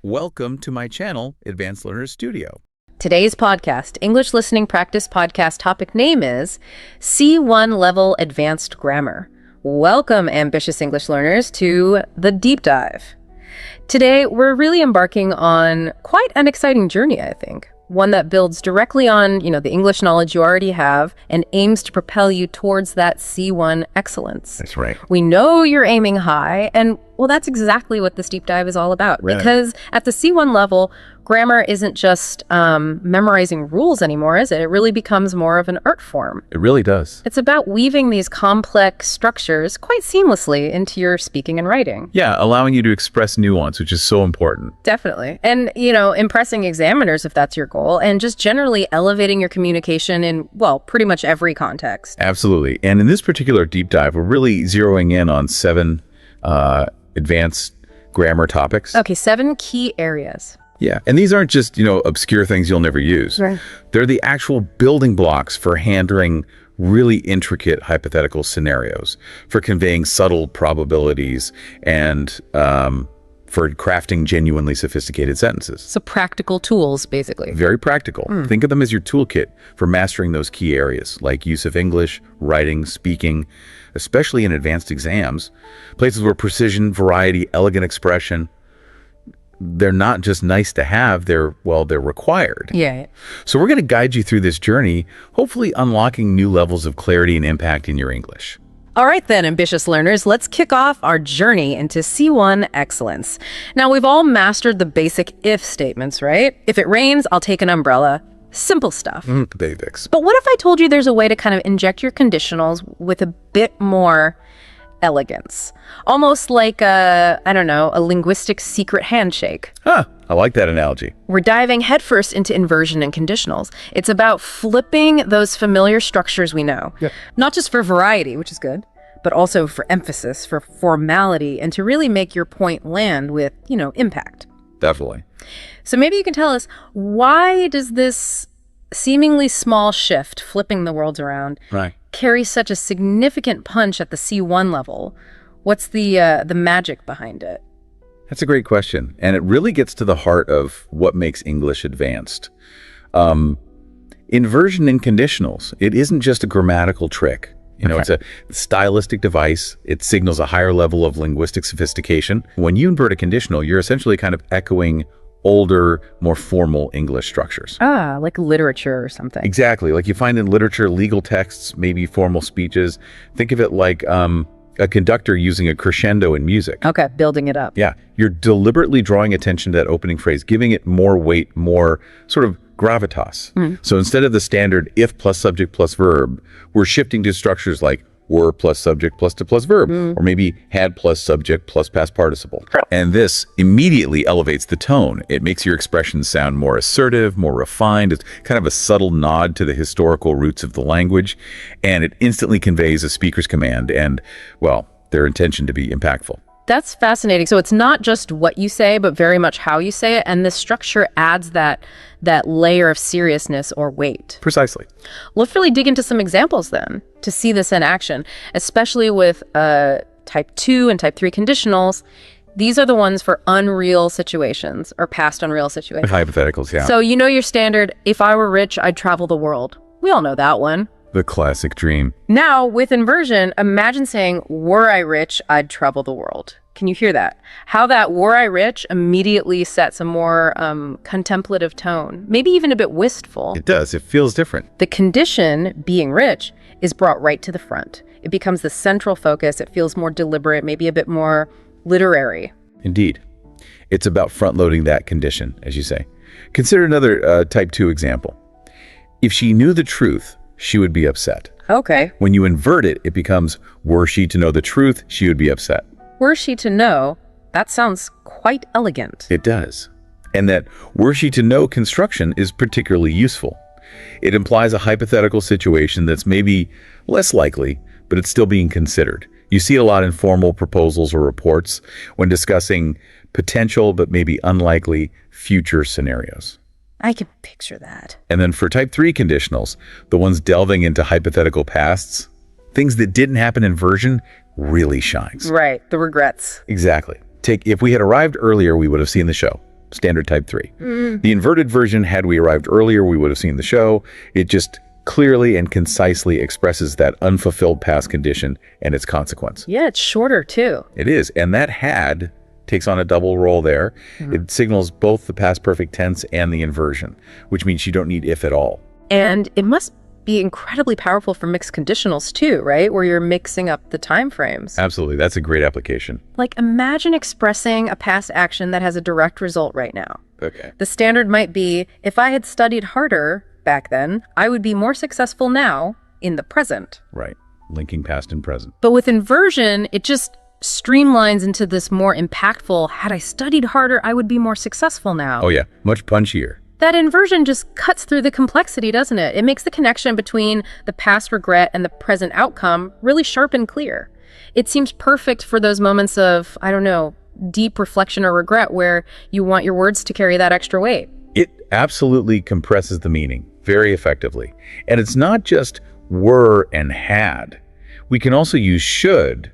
Welcome to my channel, Advanced Learners Studio. Today's podcast, English Listening Practice Podcast, topic name is C1 Level Advanced Grammar. Welcome, ambitious English learners, to the deep dive. Today, we're really embarking on quite an exciting journey, I think. One that builds directly on, the English knowledge you already have and aims to propel you towards that C1 excellence. That's right. We know you're aiming high, and well, that's exactly what this deep dive is all about. Right. Because at the C1 level, grammar isn't just memorizing rules anymore, is it? It really becomes more of an art form. It really does. It's about weaving these complex structures quite seamlessly into your speaking and writing. Yeah, allowing you to express nuance, which is so important. Definitely. And, impressing examiners if that's your goal, and just generally elevating your communication in, pretty much every context. Absolutely. And in this particular deep dive, we're really zeroing in on 7 advanced grammar topics. Okay, 7 key areas. Yeah, and these aren't just, obscure things you'll never use. Right. They're the actual building blocks for handling really intricate hypothetical scenarios, for conveying subtle probabilities, and for crafting genuinely sophisticated sentences. So practical tools, basically. Very practical. Think of them as your toolkit for mastering those key areas, like use of English, writing, speaking, especially in advanced exams, places where precision, variety, elegant expression, they're not just nice to have, they're required. Yeah. So we're going to guide you through this journey, hopefully unlocking new levels of clarity and impact in your English. All right then, ambitious learners, let's kick off our journey into C1 excellence. Now, we've all mastered the basic if statements, right? If it rains, I'll take an umbrella. Simple stuff. The basics. But what if I told you there's a way to kind of inject your conditionals with a bit more elegance? Almost like a linguistic secret handshake. I like that analogy. We're diving headfirst into inversion and conditionals. It's about flipping those familiar structures we know. Yeah. Not just for variety, which is good, but also for emphasis, for formality, and to really make your point land with, impact. Definitely. So maybe you can tell us, why does this seemingly small shift, flipping the words around, Right. carry such a significant punch at the C1 level? What's the magic behind it? That's a great question. And it really gets to the heart of what makes English advanced. Inversion and conditionals, it isn't just a grammatical trick. It's a stylistic device. It signals a higher level of linguistic sophistication. When you invert a conditional, you're essentially kind of echoing older, more formal English structures. Like literature or something. Exactly. Like you find in literature, legal texts, maybe formal speeches. Think of it like a conductor using a crescendo in music. Okay, building it up. Yeah. You're deliberately drawing attention to that opening phrase, giving it more weight, more sort of gravitas. So instead of the standard if plus subject plus verb, we're shifting to structures like were plus subject plus to plus verb, or maybe had plus subject plus past participle. And this immediately elevates the tone. It makes your expressions sound more assertive, more refined. It's kind of a subtle nod to the historical roots of the language, and it instantly conveys a speaker's command and, their intention to be impactful. That's fascinating. So it's not just what you say, but very much how you say it. And this structure adds that layer of seriousness or weight. Precisely. Let's really dig into some examples then to see this in action, especially with type 2 and type 3 conditionals. These are the ones for unreal situations or past unreal situations. Hypotheticals, yeah. So your standard, if I were rich, I'd travel the world. We all know that one. The classic dream. Now, with inversion, imagine saying, were I rich, I'd travel the world. Can you hear that? How that were I rich immediately sets a more contemplative tone, maybe even a bit wistful. It does. It feels different. The condition, being rich, is brought right to the front. It becomes the central focus. It feels more deliberate, maybe a bit more literary. Indeed. It's about front-loading that condition, as you say. Consider another type 2 example. If she knew the truth, she would be upset. Okay. When you invert it, it becomes, were she to know the truth, she would be upset. Were she to know, that sounds quite elegant. It does. And that were she to know construction is particularly useful. It implies a hypothetical situation that's maybe less likely, but it's still being considered. You see it a lot in formal proposals or reports when discussing potential but maybe unlikely future scenarios. I can picture that. And then for type 3 conditionals, the ones delving into hypothetical pasts, things that didn't happen in inversion really shines. Right, the regrets. Exactly. If we had arrived earlier, we would have seen the show. standard type 3. The inverted version, had we arrived earlier, we would have seen the show. It just clearly and concisely expresses that unfulfilled past condition and its consequence. Yeah, it's shorter too. It is. And that had takes on a double role there. It signals both the past perfect tense and the inversion, which means you don't need if at all. And it must be incredibly powerful for mixed conditionals too, right? Where you're mixing up the time frames. Absolutely. That's a great application. Like imagine expressing a past action that has a direct result right now. Okay. The standard might be, if I had studied harder back then, I would be more successful now in the present. Right. Linking past and present. But with inversion, it just streamlines into this more impactful, had I studied harder, I would be more successful now. Oh yeah, much punchier. That inversion just cuts through the complexity, doesn't it? It makes the connection between the past regret and the present outcome really sharp and clear. It seems perfect for those moments of, I don't know, deep reflection or regret where you want your words to carry that extra weight. It absolutely compresses the meaning very effectively. And it's not just were and had. We can also use should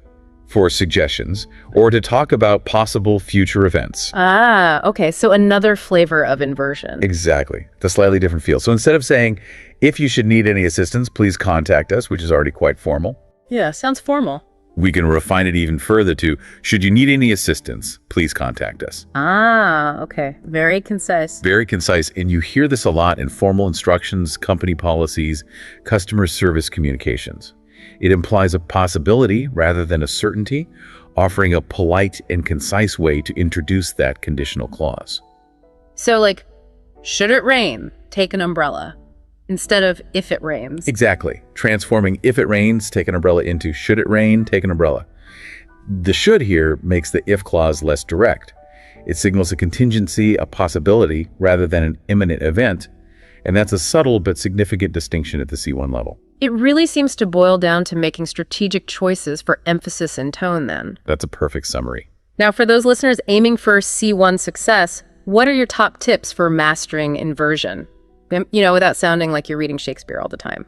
for suggestions or to talk about possible future events. Ah, okay. So another flavor of inversion. Exactly. The slightly different feel. So instead of saying, if you should need any assistance, please contact us, which is already quite formal, Yeah, sounds formal. we can refine it even further to, should you need any assistance, please contact us. Ah, okay. Very concise. Very concise. And you hear this a lot in formal instructions, company policies, customer service communications. It implies a possibility rather than a certainty, offering a polite and concise way to introduce that conditional clause. So like, should it rain, take an umbrella, instead of if it rains. Exactly. Transforming if it rains, take an umbrella into should it rain, take an umbrella. The should here makes the if clause less direct. It signals a contingency, a possibility, rather than an imminent event. And that's a subtle but significant distinction at the C1 level. It really seems to boil down to making strategic choices for emphasis and tone then. That's a perfect summary. Now, for those listeners aiming for C1 success, what are your top tips for mastering inversion? You know, without sounding like you're reading Shakespeare all the time.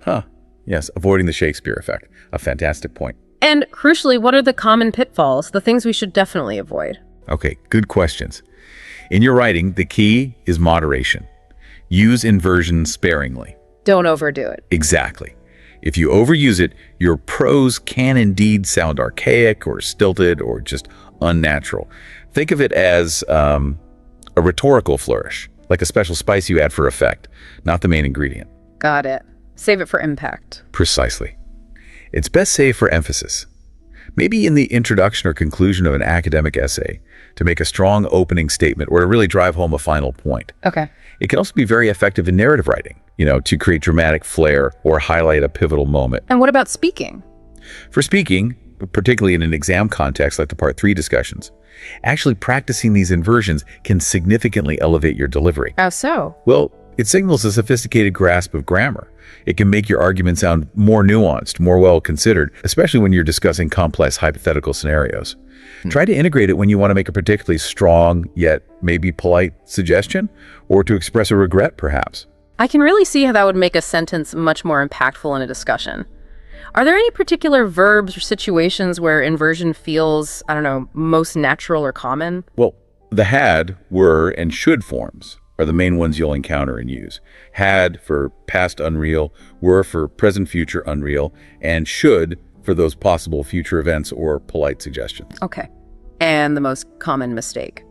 Yes, avoiding the Shakespeare effect. A fantastic point. And crucially, what are the common pitfalls, the things we should definitely avoid? Okay, good questions. In your writing, the key is moderation. Use inversion sparingly. Don't overdo it. Exactly. If you overuse it, your prose can indeed sound archaic or stilted or just unnatural. Think of it as a rhetorical flourish, like a special spice you add for effect, not the main ingredient. Got it. Save it for impact. Precisely. It's best saved for emphasis. Maybe in the introduction or conclusion of an academic essay to make a strong opening statement or to really drive home a final point. Okay. It can also be very effective in narrative writing, to create dramatic flair or highlight a pivotal moment. And what about speaking? For speaking, particularly in an exam context like the Part 3 discussions, actually practicing these inversions can significantly elevate your delivery. How so? Well, it signals a sophisticated grasp of grammar. It can make your argument sound more nuanced, more well-considered, especially when you're discussing complex hypothetical scenarios. Try to integrate it when you want to make a particularly strong, yet maybe polite suggestion, or to express a regret, perhaps. I can really see how that would make a sentence much more impactful in a discussion. Are there any particular verbs or situations where inversion feels, most natural or common? Well, the had, were, and should forms are the main ones you'll encounter and use. Had for past unreal, were for present future unreal, and should for those possible future events or polite suggestions. Okay. And the most common mistake.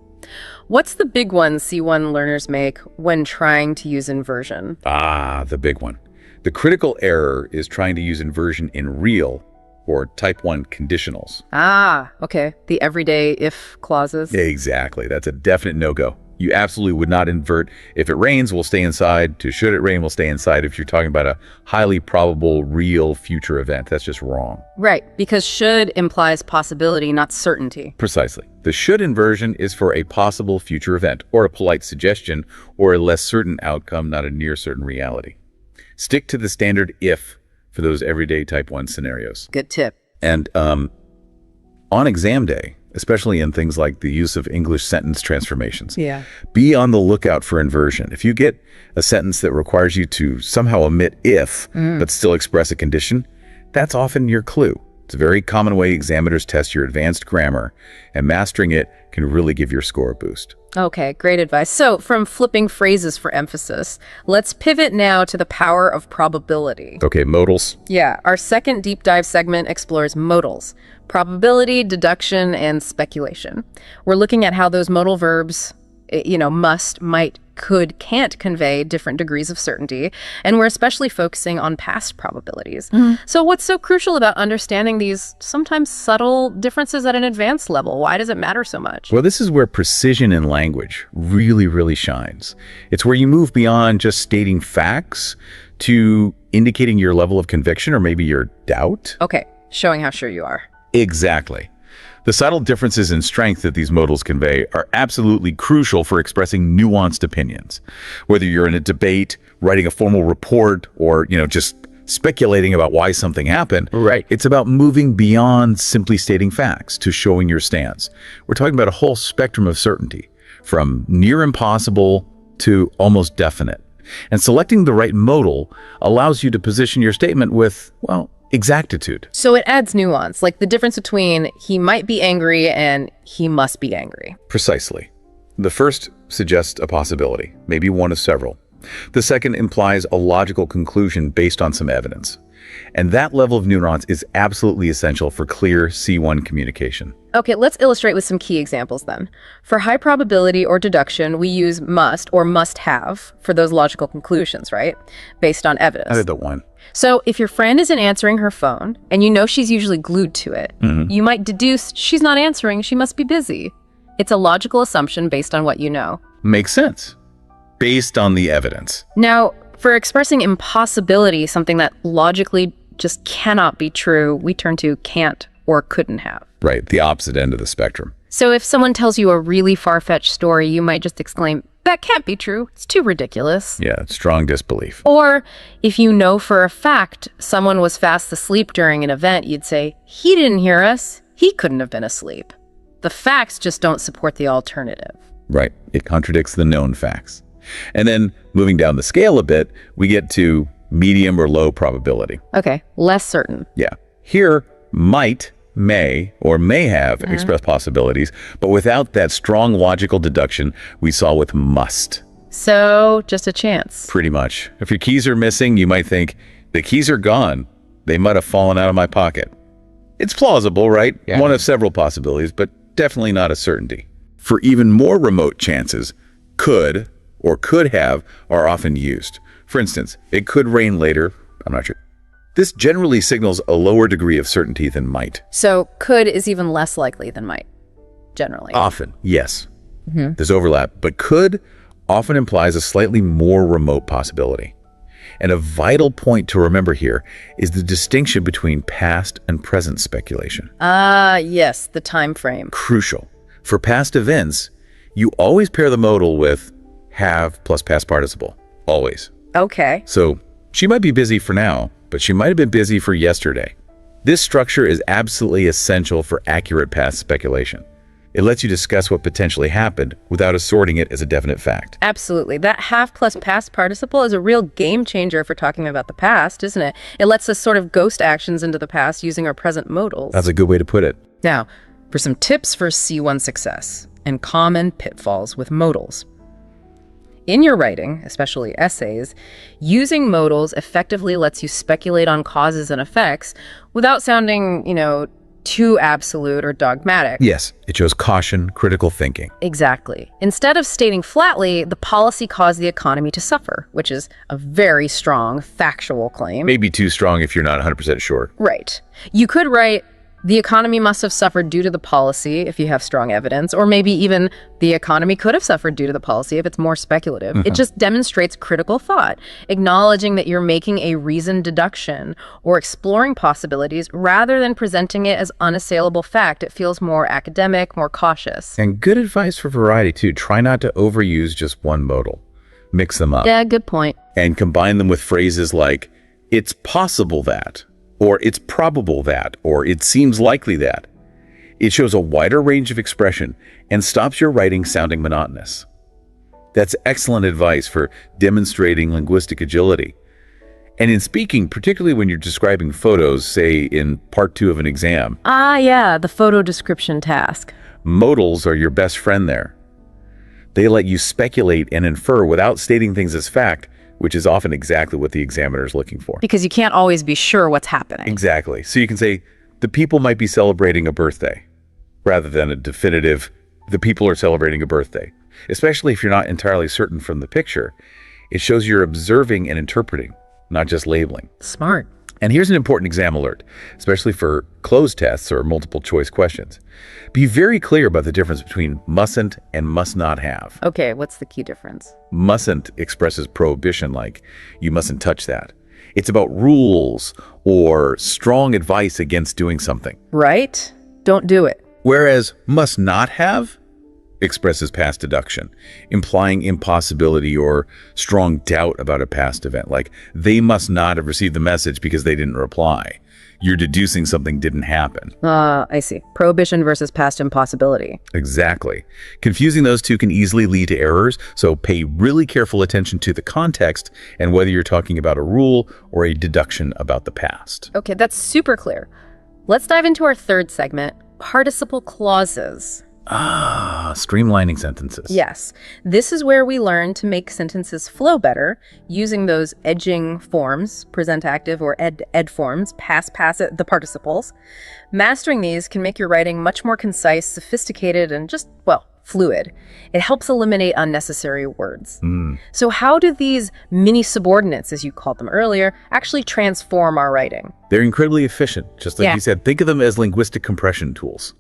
What's the big one C1 learners make when trying to use inversion? The big one. The critical error is trying to use inversion in real or type 1 conditionals. Okay. The everyday if clauses. Exactly. That's a definite no-go. You absolutely would not invert if it rains, we'll stay inside, to should it rain, we'll stay inside if you're talking about a highly probable real future event. That's just wrong. Right, because should implies possibility, not certainty. Precisely. The should inversion is for a possible future event or a polite suggestion or a less certain outcome, not a near certain reality. Stick to the standard if for those everyday type 1 scenarios. Good tip. And on exam day, especially in things like the use of English sentence transformations, be on the lookout for inversion. If you get a sentence that requires you to somehow omit if, but still express a condition, that's often your clue. It's a very common way examiners test your advanced grammar, and mastering it can really give your score a boost. Okay, great advice. So, from flipping phrases for emphasis, let's pivot now to the power of probability. Okay, modals. Yeah, our second deep dive segment explores modals: probability, deduction, and speculation. We're looking at how those modal verbs, must, might, could, can't convey different degrees of certainty, and we're especially focusing on past probabilities. So what's so crucial about understanding these sometimes subtle differences at an advanced level? Why does it matter so much? Well, this is where precision in language really, really shines. It's where you move beyond just stating facts to indicating your level of conviction or maybe your doubt. Okay, showing how sure you are. Exactly. The subtle differences in strength that these modals convey are absolutely crucial for expressing nuanced opinions. Whether you're in a debate, writing a formal report, or, just speculating about why something happened, Right. it's about moving beyond simply stating facts to showing your stance. We're talking about a whole spectrum of certainty, from near impossible to almost definite. And selecting the right modal allows you to position your statement with, exactitude. So it adds nuance, like the difference between he might be angry and he must be angry. Precisely. The first suggests a possibility, maybe one of several. The second implies a logical conclusion based on some evidence. And that level of nuance is absolutely essential for clear C1 communication. Okay, let's illustrate with some key examples then. For high probability or deduction, we use must or must have for those logical conclusions, right? Based on evidence. I did the one. So if your friend isn't answering her phone and you know she's usually glued to it, you might deduce she's not answering, she must be busy. It's a logical assumption based on what you know. Makes sense. Based on the evidence. Now, for expressing impossibility, something that logically just cannot be true, we turn to can't or couldn't have. Right, the opposite end of the spectrum. So if someone tells you a really far-fetched story, you might just exclaim, "That can't be true. It's too ridiculous." Yeah, strong disbelief. Or if you know for a fact someone was fast asleep during an event, you'd say, "He didn't hear us. He couldn't have been asleep." The facts just don't support the alternative. Right, it contradicts the known facts. And then moving down the scale a bit, we get to medium or low probability. Okay, less certain. Yeah. Here, might, may, or may have expressed possibilities, but without that strong logical deduction we saw with must. So, just a chance. Pretty much. If your keys are missing, you might think, the keys are gone. They might have fallen out of my pocket. It's plausible, right? Yeah. One of several possibilities, but definitely not a certainty. For even more remote chances, could or could have are often used. For instance, it could rain later. I'm not sure. This generally signals a lower degree of certainty than might. So, could is even less likely than might, generally. Often, yes. There's overlap, but could often implies a slightly more remote possibility. And a vital point to remember here is the distinction between past and present speculation. Ah, yes, the time frame. Crucial. For past events, you always pair the modal with have plus past participle. Always. Okay. So she might be busy for now, but she might have been busy for yesterday. This structure is absolutely essential for accurate past speculation. It lets you discuss what potentially happened without assorting it as a definite fact. Absolutely. That have plus past participle is a real game changer for talking about the past, isn't it? It lets us sort of ghost actions into the past using our present modals. That's a good way to put it. Now, for some tips for C1 success and common pitfalls with modals. In your writing, especially essays, using modals effectively lets you speculate on causes and effects without sounding, too absolute or dogmatic. Yes, it shows caution, critical thinking. Exactly. Instead of stating flatly, the policy caused the economy to suffer, which is a very strong factual claim. Maybe too strong if you're not 100% sure. Right. You could write, the economy must have suffered due to the policy if you have strong evidence, or maybe even the economy could have suffered due to the policy if it's more speculative. It just demonstrates critical thought, acknowledging that you're making a reasoned deduction or exploring possibilities rather than presenting it as unassailable fact. It feels more academic, more cautious. And good advice for variety too. Try not to overuse just one modal. Mix them up. Yeah, good point. And combine them with phrases like, it's possible that, or it's probable that, or it seems likely that. It shows a wider range of expression and stops your writing sounding monotonous. That's excellent advice for demonstrating linguistic agility. And in speaking, particularly when you're describing photos, say in part 2 of an exam, Ah, yeah, the photo description task. modals are your best friend there. They let you speculate and infer without stating things as fact, which is often exactly what the examiner is looking for. Because you can't always be sure what's happening. Exactly. So you can say, the people might be celebrating a birthday, rather than a definitive, the people are celebrating a birthday. Especially if you're not entirely certain from the picture. It shows you're observing and interpreting, not just labeling. Smart. And here's an important exam alert, especially for closed tests or multiple choice questions. Be very clear about the difference between mustn't and must not have. Okay, what's the key difference? Mustn't expresses prohibition, like you mustn't touch that. It's about rules or strong advice against doing something. Right? Don't do it. Whereas must not have expresses past deduction, implying impossibility or strong doubt about a past event, like they must not have received the message because they didn't reply. You're deducing something didn't happen. I see. Prohibition versus past impossibility. Exactly. Confusing those two can easily lead to errors, so pay really careful attention to the context and whether you're talking about a rule or a deduction about the past. Okay, that's super clear. Let's dive into our third segment, participle clauses. Streamlining sentences. Yes, this is where we learn to make sentences flow better using those edging forms, present active or ed forms, past, the participles. Mastering these can make your writing much more concise, sophisticated, and just, well, fluid. It helps eliminate unnecessary words. So how do these mini subordinates, as you called them earlier, actually transform our writing? They're incredibly efficient. Just like you said, think of them as linguistic compression tools.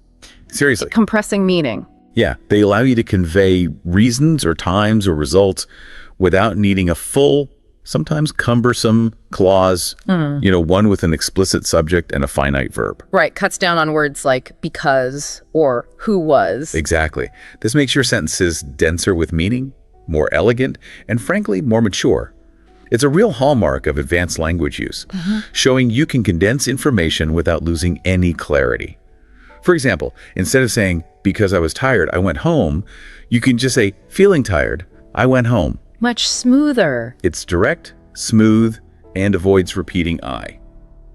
Seriously. Compressing meaning. Yeah, they allow you to convey reasons or times or results without needing a full, sometimes cumbersome clause, one with an explicit subject and a finite verb. Right, cuts down on words like because or who was. Exactly. This makes your sentences denser with meaning, more elegant, and frankly, more mature. It's a real hallmark of advanced language use, showing you can condense information without losing any clarity. For example, instead of saying, because I was tired, I went home, you can just say, feeling tired, I went home. Much smoother. It's direct, smooth, and avoids repeating I.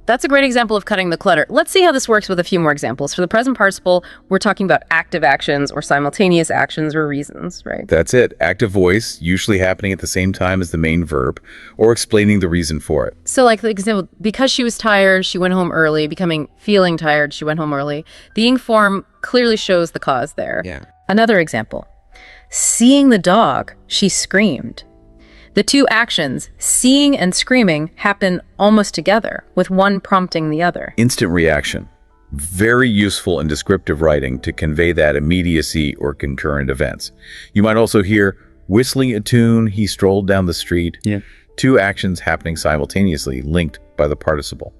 That's a great example of cutting the clutter. Let's see how this works with a few more examples. For the present participle, we're talking about active actions or simultaneous actions or reasons, right? That's it. Active voice, usually happening at the same time as the main verb, or explaining the reason for it. So like the example, because she was tired, she went home early, becoming feeling tired, she went home early. The ing form clearly shows the cause there. Yeah. Another example, seeing the dog, she screamed. The two actions, seeing and screaming, happen almost together, with one prompting the other. Instant reaction. Very useful in descriptive writing to convey that immediacy or concurrent events. You might also hear, whistling a tune, he strolled down the street. Yeah. Two actions happening simultaneously, linked by the participle.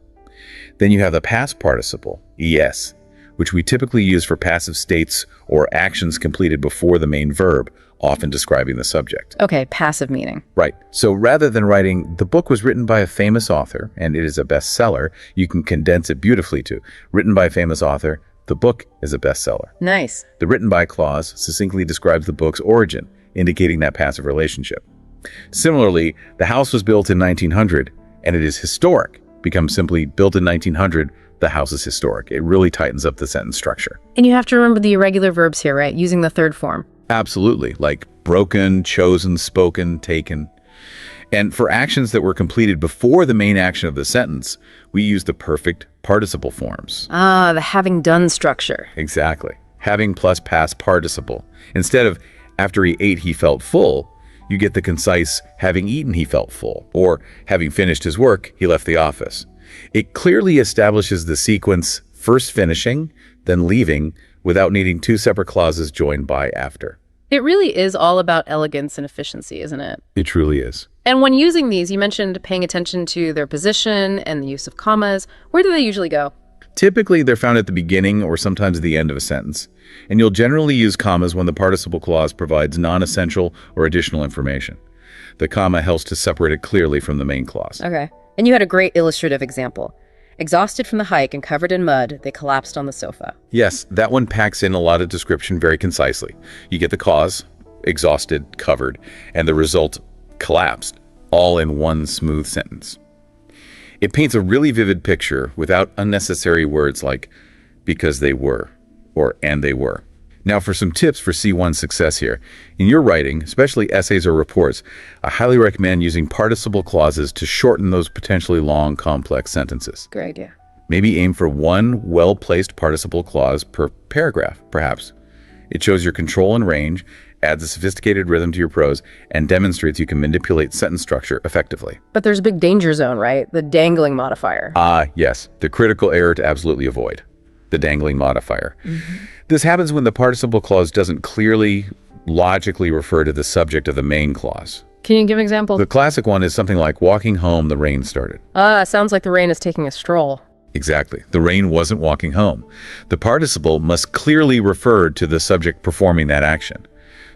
Then you have the past participle, es, which we typically use for passive states or actions completed before the main verb, often describing the subject. Okay, passive meaning. Right. So rather than writing, the book was written by a famous author, and it is a bestseller, you can condense it beautifully to, written by a famous author, the book is a bestseller. Nice. The written by clause succinctly describes the book's origin, indicating that passive relationship. Similarly, the house was built in 1900, and it is historic, becomes simply built in 1900, the house is historic. It really tightens up the sentence structure. And you have to remember the irregular verbs here, right? Using the third form. Absolutely, like broken, chosen, spoken, taken. And for actions that were completed before the main action of the sentence, we use the perfect participle forms. Ah, the having done structure. Exactly. Having plus past participle. Instead of after he ate, he felt full, you get the concise having eaten, he felt full, or having finished his work, he left the office. It clearly establishes the sequence first finishing, then leaving, without needing two separate clauses joined by after. It really is all about elegance and efficiency, isn't it? It truly is. And when using these, you mentioned paying attention to their position and the use of commas. Where do they usually go? Typically, they're found at the beginning or sometimes at the end of a sentence. And you'll generally use commas when the participle clause provides non-essential or additional information. The comma helps to separate it clearly from the main clause. Okay. And you had a great illustrative example. Exhausted from the hike and covered in mud, they collapsed on the sofa. Yes, that one packs in a lot of description very concisely. You get the cause, exhausted, covered, and the result, collapsed, all in one smooth sentence. It paints a really vivid picture without unnecessary words like because they were or and they were. Now for some tips for C1 success here. In your writing, especially essays or reports, I highly recommend using participle clauses to shorten those potentially long, complex sentences. Great idea. Maybe aim for one well-placed participle clause per paragraph, perhaps. It shows your control and range, adds a sophisticated rhythm to your prose, and demonstrates you can manipulate sentence structure effectively. But there's a big danger zone, right? The dangling modifier. Yes. The critical error to absolutely avoid. The dangling modifier. This happens when the participle clause doesn't clearly, logically refer to the subject of the main clause. Can you give an example? The classic one is something like, walking home, the rain started. Sounds like the rain is taking a stroll. Exactly. The rain wasn't walking home. The participle must clearly refer to the subject performing that action.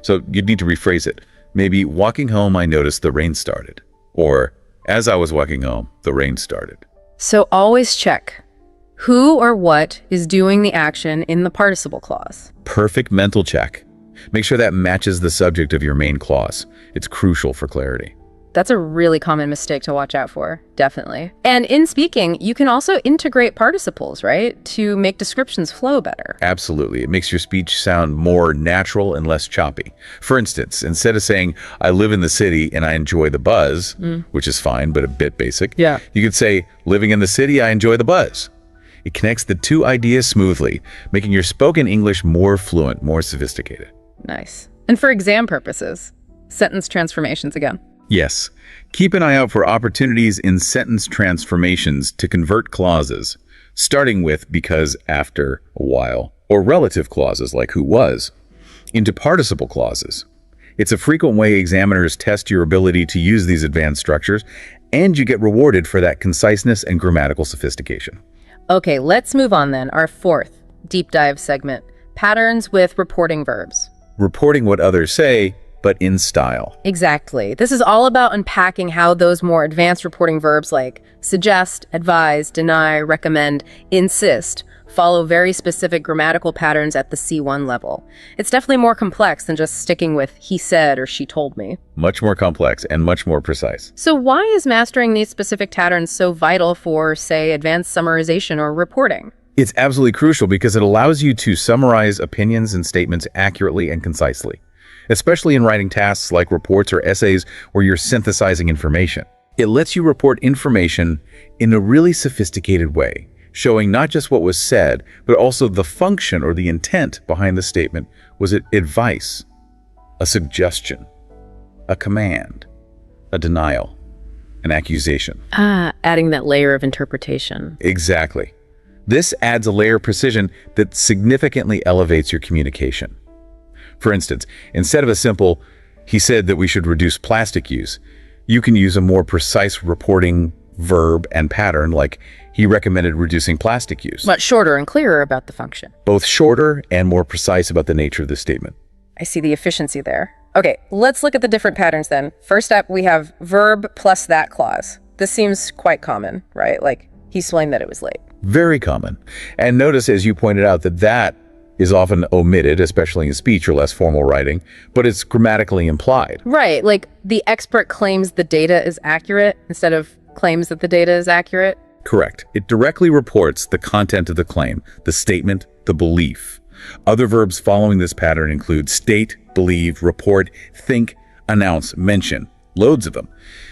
So you'd need to rephrase it. Maybe, walking home, I noticed the rain started. Or, as I was walking home, the rain started. So always check who or what is doing the action in the participle clause. Perfect mental check. Make sure that matches the subject of your main clause. It's crucial for clarity. That's a really common mistake to watch out for, definitely. And in speaking, you can also integrate participles, right? To make descriptions flow better. Absolutely. It makes your speech sound more natural and less choppy. For instance, instead of saying, I live in the city and I enjoy the buzz, which is fine, but a bit basic, Yeah. you could say, living in the city, I enjoy the buzz. It connects the two ideas smoothly, making your spoken English more fluent, more sophisticated. Nice. And for exam purposes, sentence transformations again. Yes. Keep an eye out for opportunities in sentence transformations to convert clauses, starting with because, after, a while, or relative clauses like who was, into participle clauses. It's a frequent way examiners test your ability to use these advanced structures, and you get rewarded for that conciseness and grammatical sophistication. Okay, let's move on then. Our fourth deep dive segment, patterns with reporting verbs. Reporting what others say, but in style. Exactly. This is all about unpacking how those more advanced reporting verbs like suggest, advise, deny, recommend, insist follow very specific grammatical patterns at the C1 level. It's definitely more complex than just sticking with he said or she told me. Much more complex and much more precise. So why is mastering these specific patterns so vital for, say, advanced summarization or reporting? It's absolutely crucial because it allows you to summarize opinions and statements accurately and concisely, especially in writing tasks like reports or essays where you're synthesizing information. It lets you report information in a really sophisticated way, showing not just what was said, but also the function or the intent behind the statement. Was it advice, a suggestion, a command, a denial, an accusation? Adding that layer of interpretation. Exactly. This adds a layer of precision that significantly elevates your communication. For instance, instead of a simple, he said that we should reduce plastic use, you can use a more precise reporting verb and pattern like he recommended reducing plastic use. But shorter and clearer about the function. Both shorter and more precise about the nature of the statement. I see the efficiency there. Okay, let's look at the different patterns then. First up, we have verb plus that clause. This seems quite common, right? Like, he explained that it was late. Very common. And notice, as you pointed out, that is often omitted, especially in speech or less formal writing, but it's grammatically implied. Right, like the expert claims the data is accurate instead of claims that the data is accurate. Correct. It directly reports the content of the claim, the statement, the belief. Other verbs following this pattern include state, believe, report, think, announce, mention. Loads of them.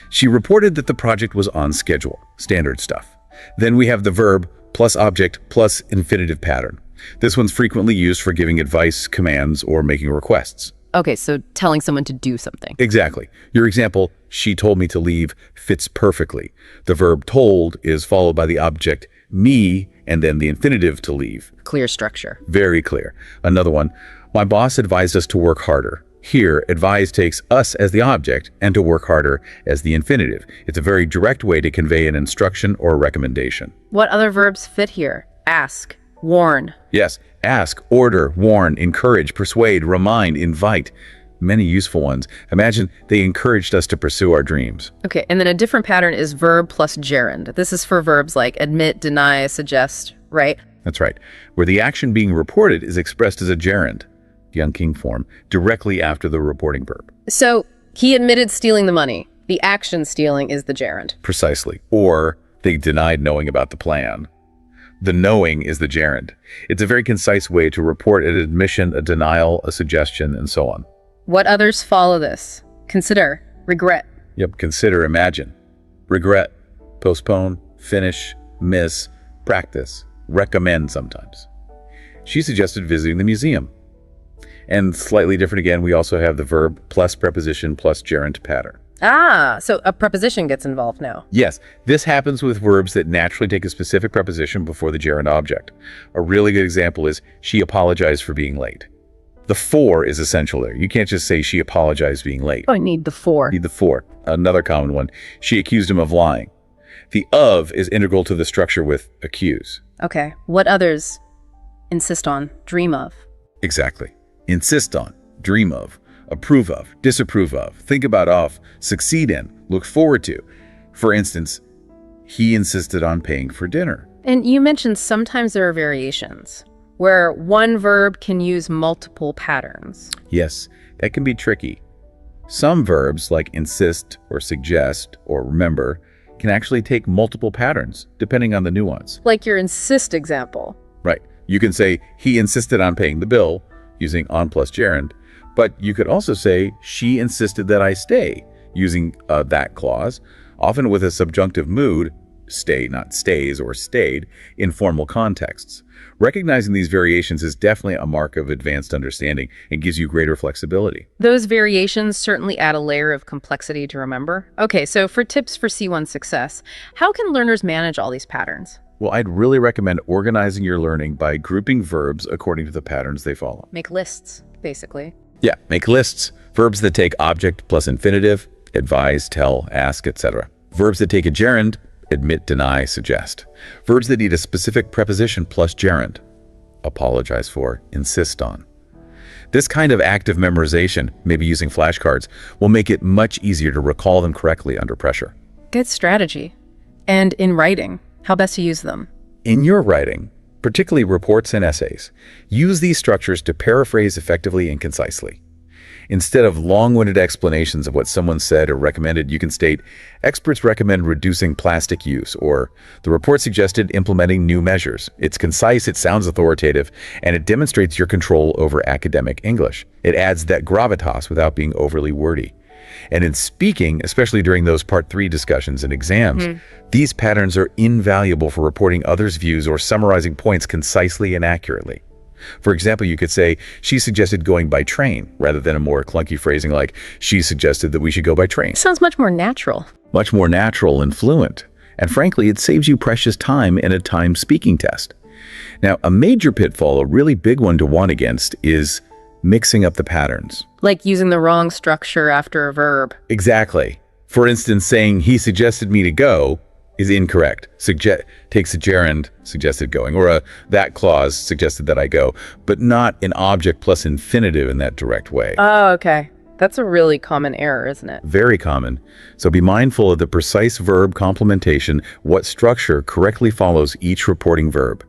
She reported that the project was on schedule. Standard stuff. Then we have the verb plus object plus infinitive pattern. This one's frequently used for giving advice, commands, or making requests. Okay, so telling someone to do something. Exactly. Your example, she told me to leave, fits perfectly. The verb told is followed by the object me and then the infinitive to leave. Clear structure. Very clear. Another one, my boss advised us to work harder. Here, advise takes us as the object and to work harder as the infinitive. It's a very direct way to convey an instruction or a recommendation. What other verbs fit here? Ask, warn. Yes, ask, order, warn, encourage, persuade, remind, invite. Many useful ones. Imagine they encouraged us to pursue our dreams. Okay, and then a different pattern is verb plus gerund. This is for verbs like admit, deny, suggest, right? That's right. Where the action being reported is expressed as a gerund, young king form, directly after the reporting verb. So he admitted stealing the money. The action stealing is the gerund. Precisely. Or, They denied knowing about the plan. The knowing is the gerund. It's a very concise way to report an admission, a denial, a suggestion, and so on. What others follow this? Consider, regret. Yep, consider, imagine. Regret, postpone, finish, miss, practice, recommend sometimes. She suggested visiting the museum. And slightly different again, we also have the verb plus preposition plus gerund pattern. Ah, so a preposition gets involved now. Yes, this happens with verbs that naturally take a specific preposition before the gerund object. A really good example is, she apologized for being late. The for is essential there. You can't just say she apologized being late. Oh, I need the for. Need the for. Another common one, she accused him of lying. The of is integral to the structure with accuse. Okay, what others insist on, dream of? Exactly. Insist on, dream of, approve of, disapprove of, think about of, succeed in, look forward to. For instance, he insisted on paying for dinner. And you mentioned sometimes there are variations, where one verb can use multiple patterns. Yes, that can be tricky. Some verbs, like insist or suggest or remember, can actually take multiple patterns, depending on the nuance. Like your insist example. Right. You can say, he insisted on paying the bill, using on plus gerund, but you could also say, she insisted that I stay, using that clause, often with a subjunctive mood, stay, not stays or stayed, in formal contexts. Recognizing these variations is definitely a mark of advanced understanding and gives you greater flexibility. Those variations certainly add a layer of complexity to remember. Okay, so for tips for C1 success, how can learners manage all these patterns? Well, I'd really recommend organizing your learning by grouping verbs according to the patterns they follow. Make lists, basically. Yeah, make lists. Verbs that take object plus infinitive, advise, tell, ask, etc. Verbs that take a gerund, admit, deny, suggest. Verbs that need a specific preposition plus gerund, apologize for, insist on. This kind of active memorization, maybe using flashcards, will make it much easier to recall them correctly under pressure. Good strategy. And in writing, how best to use them? In your writing, particularly reports and essays, use these structures to paraphrase effectively and concisely. Instead of long-winded explanations of what someone said or recommended, you can state, experts recommend reducing plastic use, or the report suggested implementing new measures. It's concise, it sounds authoritative, and it demonstrates your control over academic English. It adds that gravitas without being overly wordy. And in speaking, especially during those Part 3 discussions and exams, these patterns are invaluable for reporting others' views or summarizing points concisely and accurately. For example, you could say, she suggested going by train, rather than a more clunky phrasing like, she suggested that we should go by train. Sounds much more natural. Much more natural and fluent. And frankly, it saves you precious time in a timed speaking test. Now, a major pitfall, a really big one to warn against, is mixing up the patterns. Like using the wrong structure after a verb. Exactly. For instance, saying, he suggested me to go is incorrect. Takes a gerund, suggested going, or that clause suggested that I go, but not an object plus infinitive in that direct way. Oh, okay. That's a really common error, isn't it? Very common. So be mindful of the precise verb complementation, what structure correctly follows each reporting verb.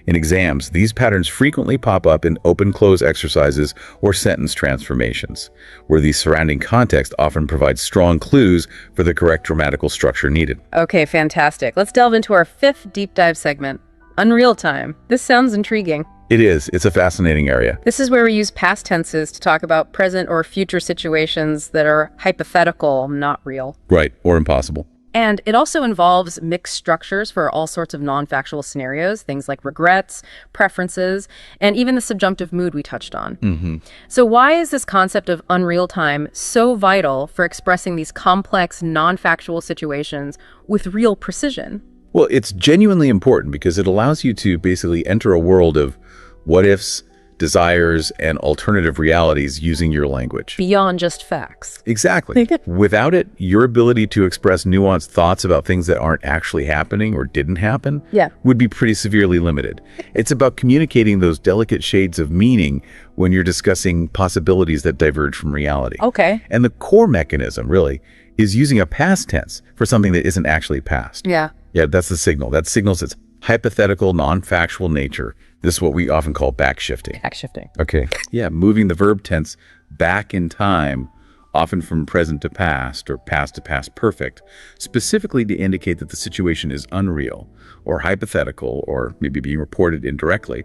In exams, these patterns frequently pop up in open-close exercises or sentence transformations, where the surrounding context often provides strong clues for the correct grammatical structure needed. Okay, fantastic. Let's delve into our fifth deep dive segment, unreal time. This sounds intriguing. It is. It's a fascinating area. This is where we use past tenses to talk about present or future situations that are hypothetical, not real. Right, or impossible. And it also involves mixed structures for all sorts of non-factual scenarios, things like regrets, preferences, and even the subjunctive mood we touched on. So why is this concept of unreal time so vital for expressing these complex, non-factual situations with real precision? Well, it's genuinely important because it allows you to basically enter a world of what-ifs, desires, and alternative realities using your language. Beyond just facts. Exactly. Without it, your ability to express nuanced thoughts about things that aren't actually happening or didn't happen would be pretty severely limited. It's about communicating those delicate shades of meaning when you're discussing possibilities that diverge from reality. Okay. And the core mechanism, really, is using a past tense for something that isn't actually past. Yeah, that's the signal. That signals its hypothetical, non-factual nature. This is what we often call backshifting. Backshifting. Okay. Yeah, moving the verb tense back in time often from present to past or past to past perfect, specifically to indicate that the situation is unreal or hypothetical or maybe being reported indirectly.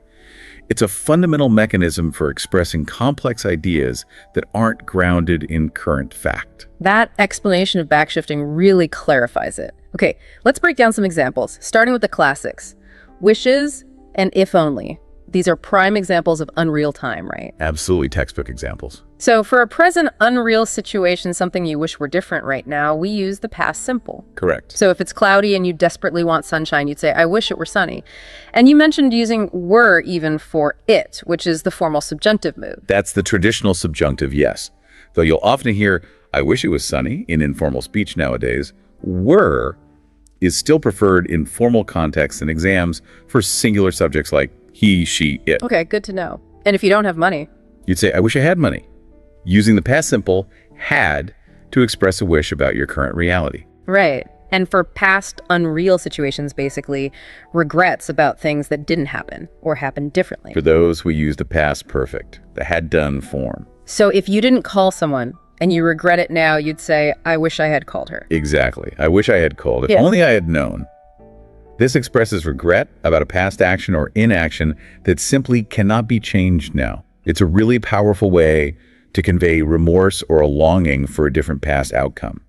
It's a fundamental mechanism for expressing complex ideas that aren't grounded in current fact. That explanation of backshifting really clarifies it. Okay, let's break down some examples, starting with the classics. Wishes and if only. These are prime examples of unreal time, right? Absolutely textbook examples. So for a present unreal situation, something you wish were different right now, we use the past simple. Correct. So if it's cloudy and you desperately want sunshine, you'd say, I wish it were sunny. And you mentioned using were even for it, which is the formal subjunctive mood. That's the traditional subjunctive, yes. Though you'll often hear, I wish it was sunny in informal speech nowadays, were is still preferred in formal contexts and exams for singular subjects like he, she, it. Okay, good to know. And if you don't have money? You'd say, I wish I had money, using the past simple had to express a wish about your current reality. Right. And for past unreal situations, basically, regrets about things that didn't happen or happened differently. For those, we use the past perfect, the had done form. So if you didn't call someone and you regret it now, you'd say, I wish I had called her. Exactly. I wish I had called. If only I had known. This expresses regret about a past action or inaction that simply cannot be changed now. It's a really powerful way to convey remorse or a longing for a different past outcome.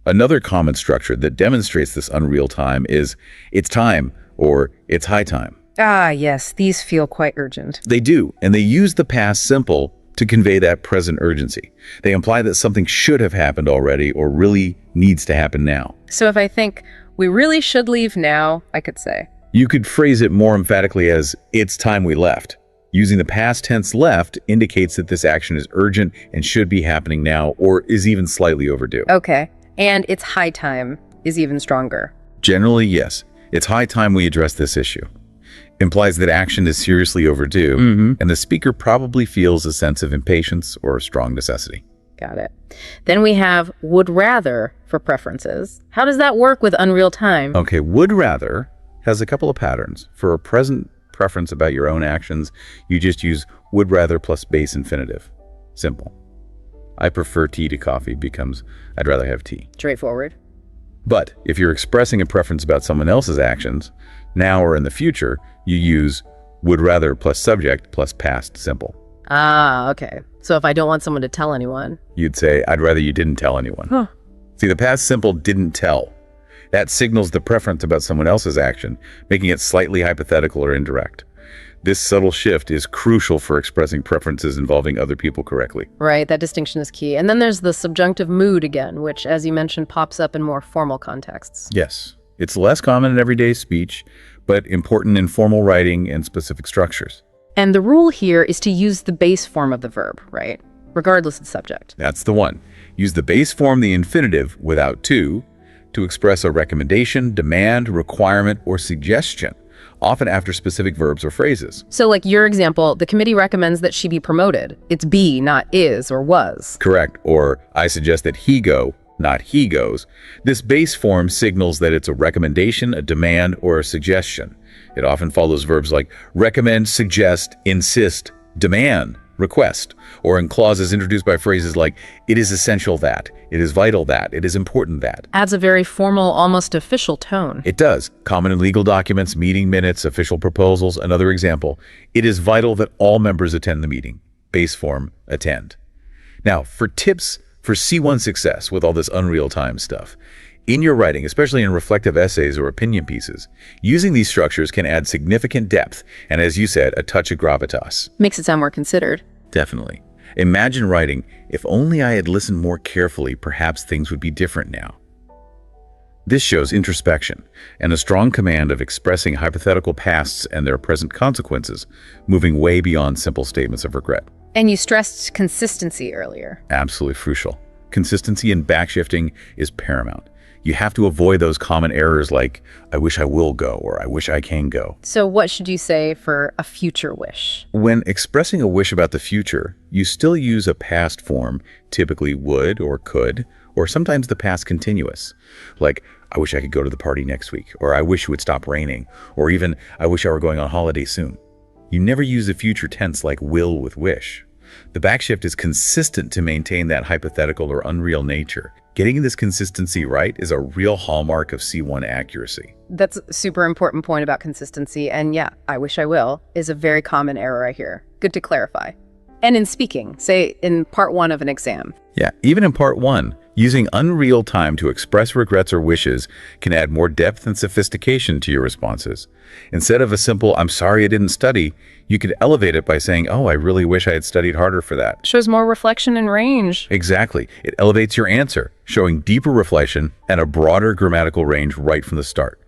Another common structure that demonstrates this unreal time is it's time or it's high time. Ah, yes, these feel quite urgent. They do, and they use the past simple to convey that present urgency. They imply that something should have happened already or really needs to happen now. So if I think we really should leave now, I could say. You could phrase it more emphatically as it's time we left. Using the past tense left indicates that this action is urgent and should be happening now or is even slightly overdue. Okay, and it's high time is even stronger. Generally, yes. It's high time we address this issue. Implies that action is seriously overdue, and the speaker probably feels a sense of impatience or a strong necessity. Got it. Then we have would rather for preferences. How does that work with unreal time? Okay, would rather has a couple of patterns. For a present preference about your own actions, you just use would rather plus base infinitive. Simple. I prefer tea to coffee becomes I'd rather have tea. Straightforward. But if you're expressing a preference about someone else's actions, now or in the future, you use would rather plus subject plus past simple. Ah, okay. So if I don't want someone to tell anyone, You'd say, I'd rather you didn't tell anyone. Huh. See, the past simple didn't tell. That signals the preference about someone else's action, making it slightly hypothetical or indirect. This subtle shift is crucial for expressing preferences involving other people correctly. right, that distinction is key. And then there's the subjunctive mood again, which, as you mentioned, pops up in more formal contexts. Yes, it's less common in everyday speech, but important in formal writing and specific structures. And the rule here is to use the base form of the verb, right? Regardless of the subject. That's the one. Use the base form, the infinitive, without to express a recommendation, demand, requirement, or suggestion, often after specific verbs or phrases. So like your example, the committee recommends that she be promoted. It's be, not is or was. Correct. Or I suggest that he go, not he goes. This base form signals that it's a recommendation, a demand, or a suggestion. It often follows verbs like recommend, suggest, insist, demand, request, or in clauses introduced by phrases like it is essential that, it is vital that, it is important that. Adds a very formal, almost official tone. It does. Common in legal documents, meeting minutes, official proposals. Another example, it is vital that all members attend the meeting. Base form, attend. Now, for tips for C1 success with all this unreal time stuff, in your writing, especially in reflective essays or opinion pieces, using these structures can add significant depth and, as you said, a touch of gravitas. Makes it sound more considered. Definitely. Imagine writing, if only I had listened more carefully, perhaps things would be different now. This shows introspection and a strong command of expressing hypothetical pasts and their present consequences, moving way beyond simple statements of regret. And you stressed consistency earlier. Absolutely crucial. Consistency in backshifting is paramount. You have to avoid those common errors like, I wish I will go, or I wish I can go. So what should you say for a future wish? When expressing a wish about the future, you still use a past form, typically would or could, or sometimes the past continuous. Like, I wish I could go to the party next week, or I wish it would stop raining, or even, I wish I were going on holiday soon. You never use a future tense like will with wish. The backshift is consistent to maintain that hypothetical or unreal nature. Getting this consistency right is a real hallmark of C1 accuracy. That's a super important point about consistency, and yeah, I wish I will, is a very common error I hear. Good to clarify. And in speaking, say in part 1 of an exam. Yeah, even in part 1, using unreal time to express regrets or wishes can add more depth and sophistication to your responses. Instead of a simple, "I'm sorry I didn't study," you could elevate it by saying, "Oh, I really wish I had studied harder for that." Shows more reflection and range. Exactly. It elevates your answer, showing deeper reflection and a broader grammatical range right from the start.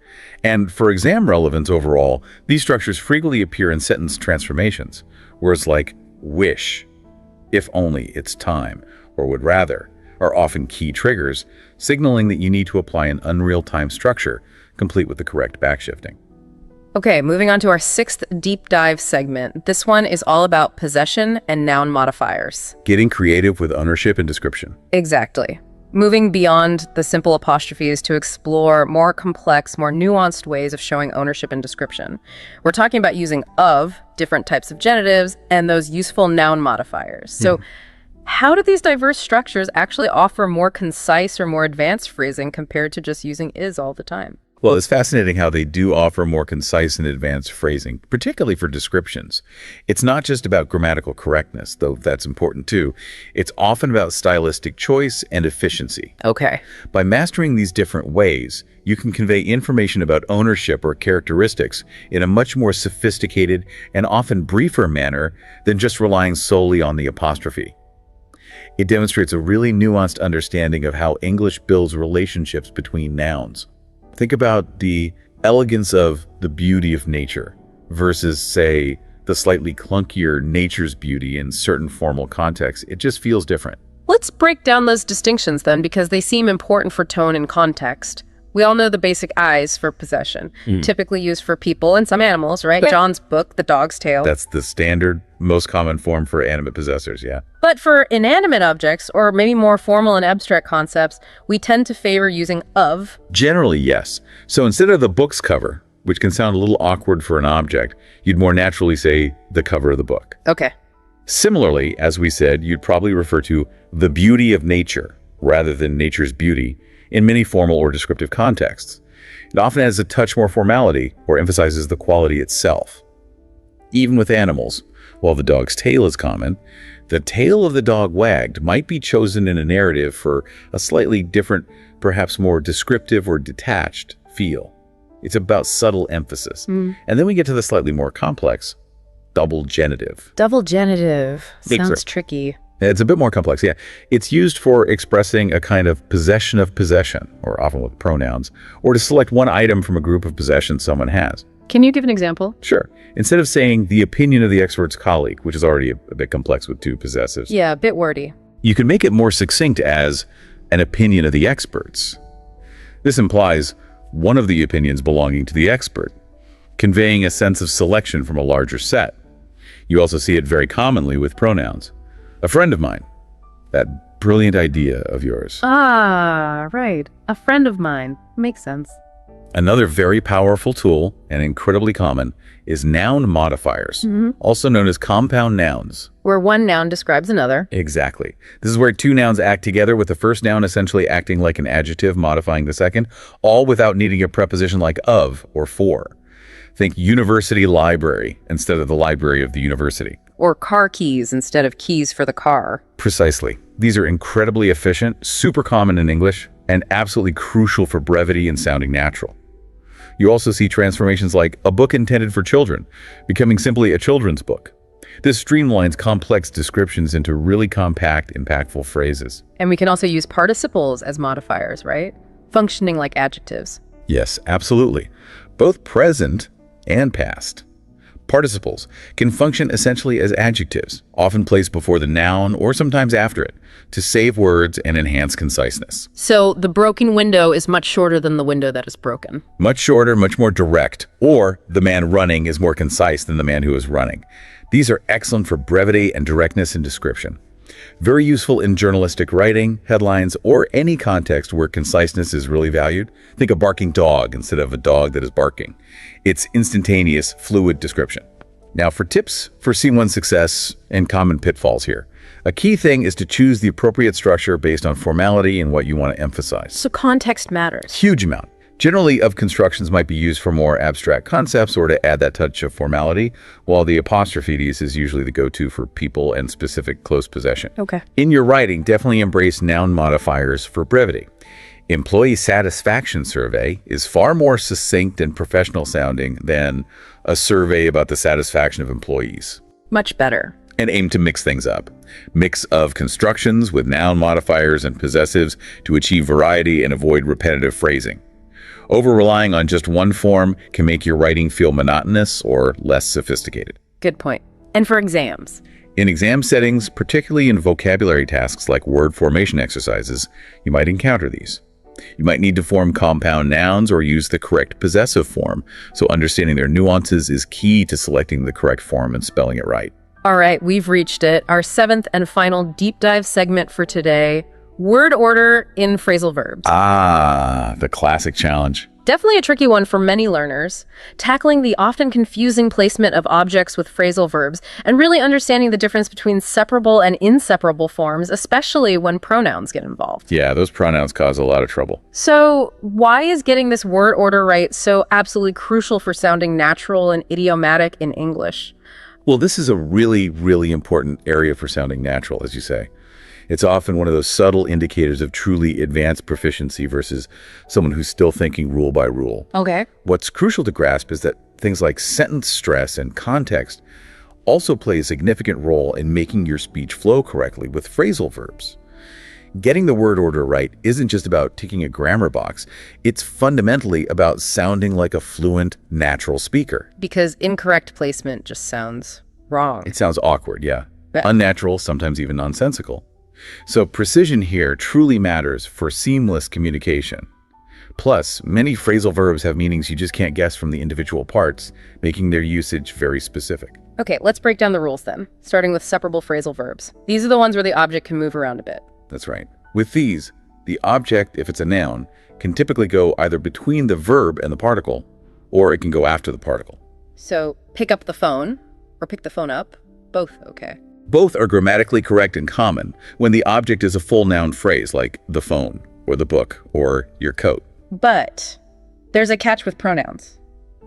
And for exam relevance overall, these structures frequently appear in sentence transformations, words like wish, if only it's time, or would rather, are often key triggers, signaling that you need to apply an unreal time structure, complete with the correct backshifting. Okay, moving on to our 6th deep dive segment. This one is all about possession and noun modifiers. Getting creative with ownership and description. Exactly. Moving beyond the simple apostrophes to explore more complex, more nuanced ways of showing ownership and description. We're talking about using of, different types of genitives, and those useful noun modifiers. So how do these diverse structures actually offer more concise or more advanced phrasing compared to just using is all the time? Well, it's fascinating how they do offer more concise and advanced phrasing, particularly for descriptions. It's not just about grammatical correctness, though that's important too. It's often about stylistic choice and efficiency. Okay. By mastering these different ways, you can convey information about ownership or characteristics in a much more sophisticated and often briefer manner than just relying solely on the apostrophe. It demonstrates a really nuanced understanding of how English builds relationships between nouns. Think about the elegance of the beauty of nature versus, say, the slightly clunkier nature's beauty in certain formal contexts. It just feels different. Let's break down those distinctions then, because they seem important for tone and context. We all know the basic I's for possession, typically used for people and some animals, right? John's book, The Dog's Tale. That's the standard, most common form for animate possessors, yeah. But for inanimate objects, or maybe more formal and abstract concepts, we tend to favor using of. Generally, yes. So instead of the book's cover, which can sound a little awkward for an object, you'd more naturally say the cover of the book. Okay. Similarly, as we said, you'd probably refer to the beauty of nature rather than nature's beauty in many formal or descriptive contexts. It often has a touch more formality or emphasizes the quality itself. Even with animals, while the dog's tail is common, the tail of the dog wagged might be chosen in a narrative for a slightly different, perhaps more descriptive or detached feel. It's about subtle emphasis. And then we get to the slightly more complex double genitive. Double genitive. Sounds tricky. It's a bit more complex, yeah. It's used for expressing a kind of possession, or often with pronouns, or to select one item from a group of possessions someone has. Can you give an example? Sure. Instead of saying the opinion of the expert's colleague, which is already a bit complex with two possessives. Yeah, a bit wordy. You can make it more succinct as an opinion of the experts. This implies one of the opinions belonging to the expert, conveying a sense of selection from a larger set. You also see it very commonly with pronouns. A friend of mine. That brilliant idea of yours. Ah, right. A friend of mine. Makes sense. Another very powerful tool, and incredibly common, is noun modifiers, also known as compound nouns. Where one noun describes another. Exactly. This is where two nouns act together, with the first noun essentially acting like an adjective modifying the second, all without needing a preposition like of or for. Think university library instead of the library of the university. Or car keys instead of keys for the car. Precisely. These are incredibly efficient, super common in English, and absolutely crucial for brevity and sounding natural. You also see transformations like a book intended for children, becoming simply a children's book. This streamlines complex descriptions into really compact, impactful phrases. And we can also use participles as modifiers, right? Functioning like adjectives. Yes, absolutely. Both present and past. Participles can function essentially as adjectives, often placed before the noun or sometimes after it, to save words and enhance conciseness. So the broken window is much shorter than the window that is broken. Much shorter, much more direct, or the man running is more concise than the man who is running. These are excellent for brevity and directness in description. Very useful in journalistic writing, headlines, or any context where conciseness is really valued. Think a barking dog instead of a dog that is barking. It's instantaneous, fluid description. Now for tips for C1 success and common pitfalls here. A key thing is to choose the appropriate structure based on formality and what you want to emphasize. So context matters. Huge amount. Generally, of constructions might be used for more abstract concepts or to add that touch of formality, while the apostrophes is usually the go-to for people and specific close possession. Okay. In your writing, definitely embrace noun modifiers for brevity. Employee satisfaction survey is far more succinct and professional sounding than a survey about the satisfaction of employees. Much better. And aim to mix things up. Mix of constructions with noun modifiers and possessives to achieve variety and avoid repetitive phrasing. Over-relying on just one form can make your writing feel monotonous or less sophisticated. Good point. And for exams? In exam settings, particularly in vocabulary tasks like word formation exercises, you might encounter these. You might need to form compound nouns or use the correct possessive form, so understanding their nuances is key to selecting the correct form and spelling it right. All right, we've reached it. Our 7th and final deep dive segment for today, word order in phrasal verbs. Ah, the classic challenge. Definitely a tricky one for many learners, tackling the often confusing placement of objects with phrasal verbs and really understanding the difference between separable and inseparable forms, especially when pronouns get involved. Yeah, those pronouns cause a lot of trouble. So why is getting this word order right so absolutely crucial for sounding natural and idiomatic in English? Well, this is a really, really important area for sounding natural, as you say. It's often one of those subtle indicators of truly advanced proficiency versus someone who's still thinking rule by rule. Okay. What's crucial to grasp is that things like sentence stress and context also play a significant role in making your speech flow correctly with phrasal verbs. Getting the word order right isn't just about ticking a grammar box. It's fundamentally about sounding like a fluent, natural speaker. Because incorrect placement just sounds wrong. It sounds awkward, yeah. Yeah. Unnatural, sometimes even nonsensical. So precision here truly matters for seamless communication. Plus, many phrasal verbs have meanings you just can't guess from the individual parts, making their usage very specific. Okay, let's break down the rules then, starting with separable phrasal verbs. These are the ones where the object can move around a bit. That's right. With these, the object, if it's a noun, can typically go either between the verb and the particle, or it can go after the particle. So pick up the phone, or pick the phone up, both okay. Both are grammatically correct and common when the object is a full noun phrase like the phone, or the book, or your coat. But there's a catch with pronouns.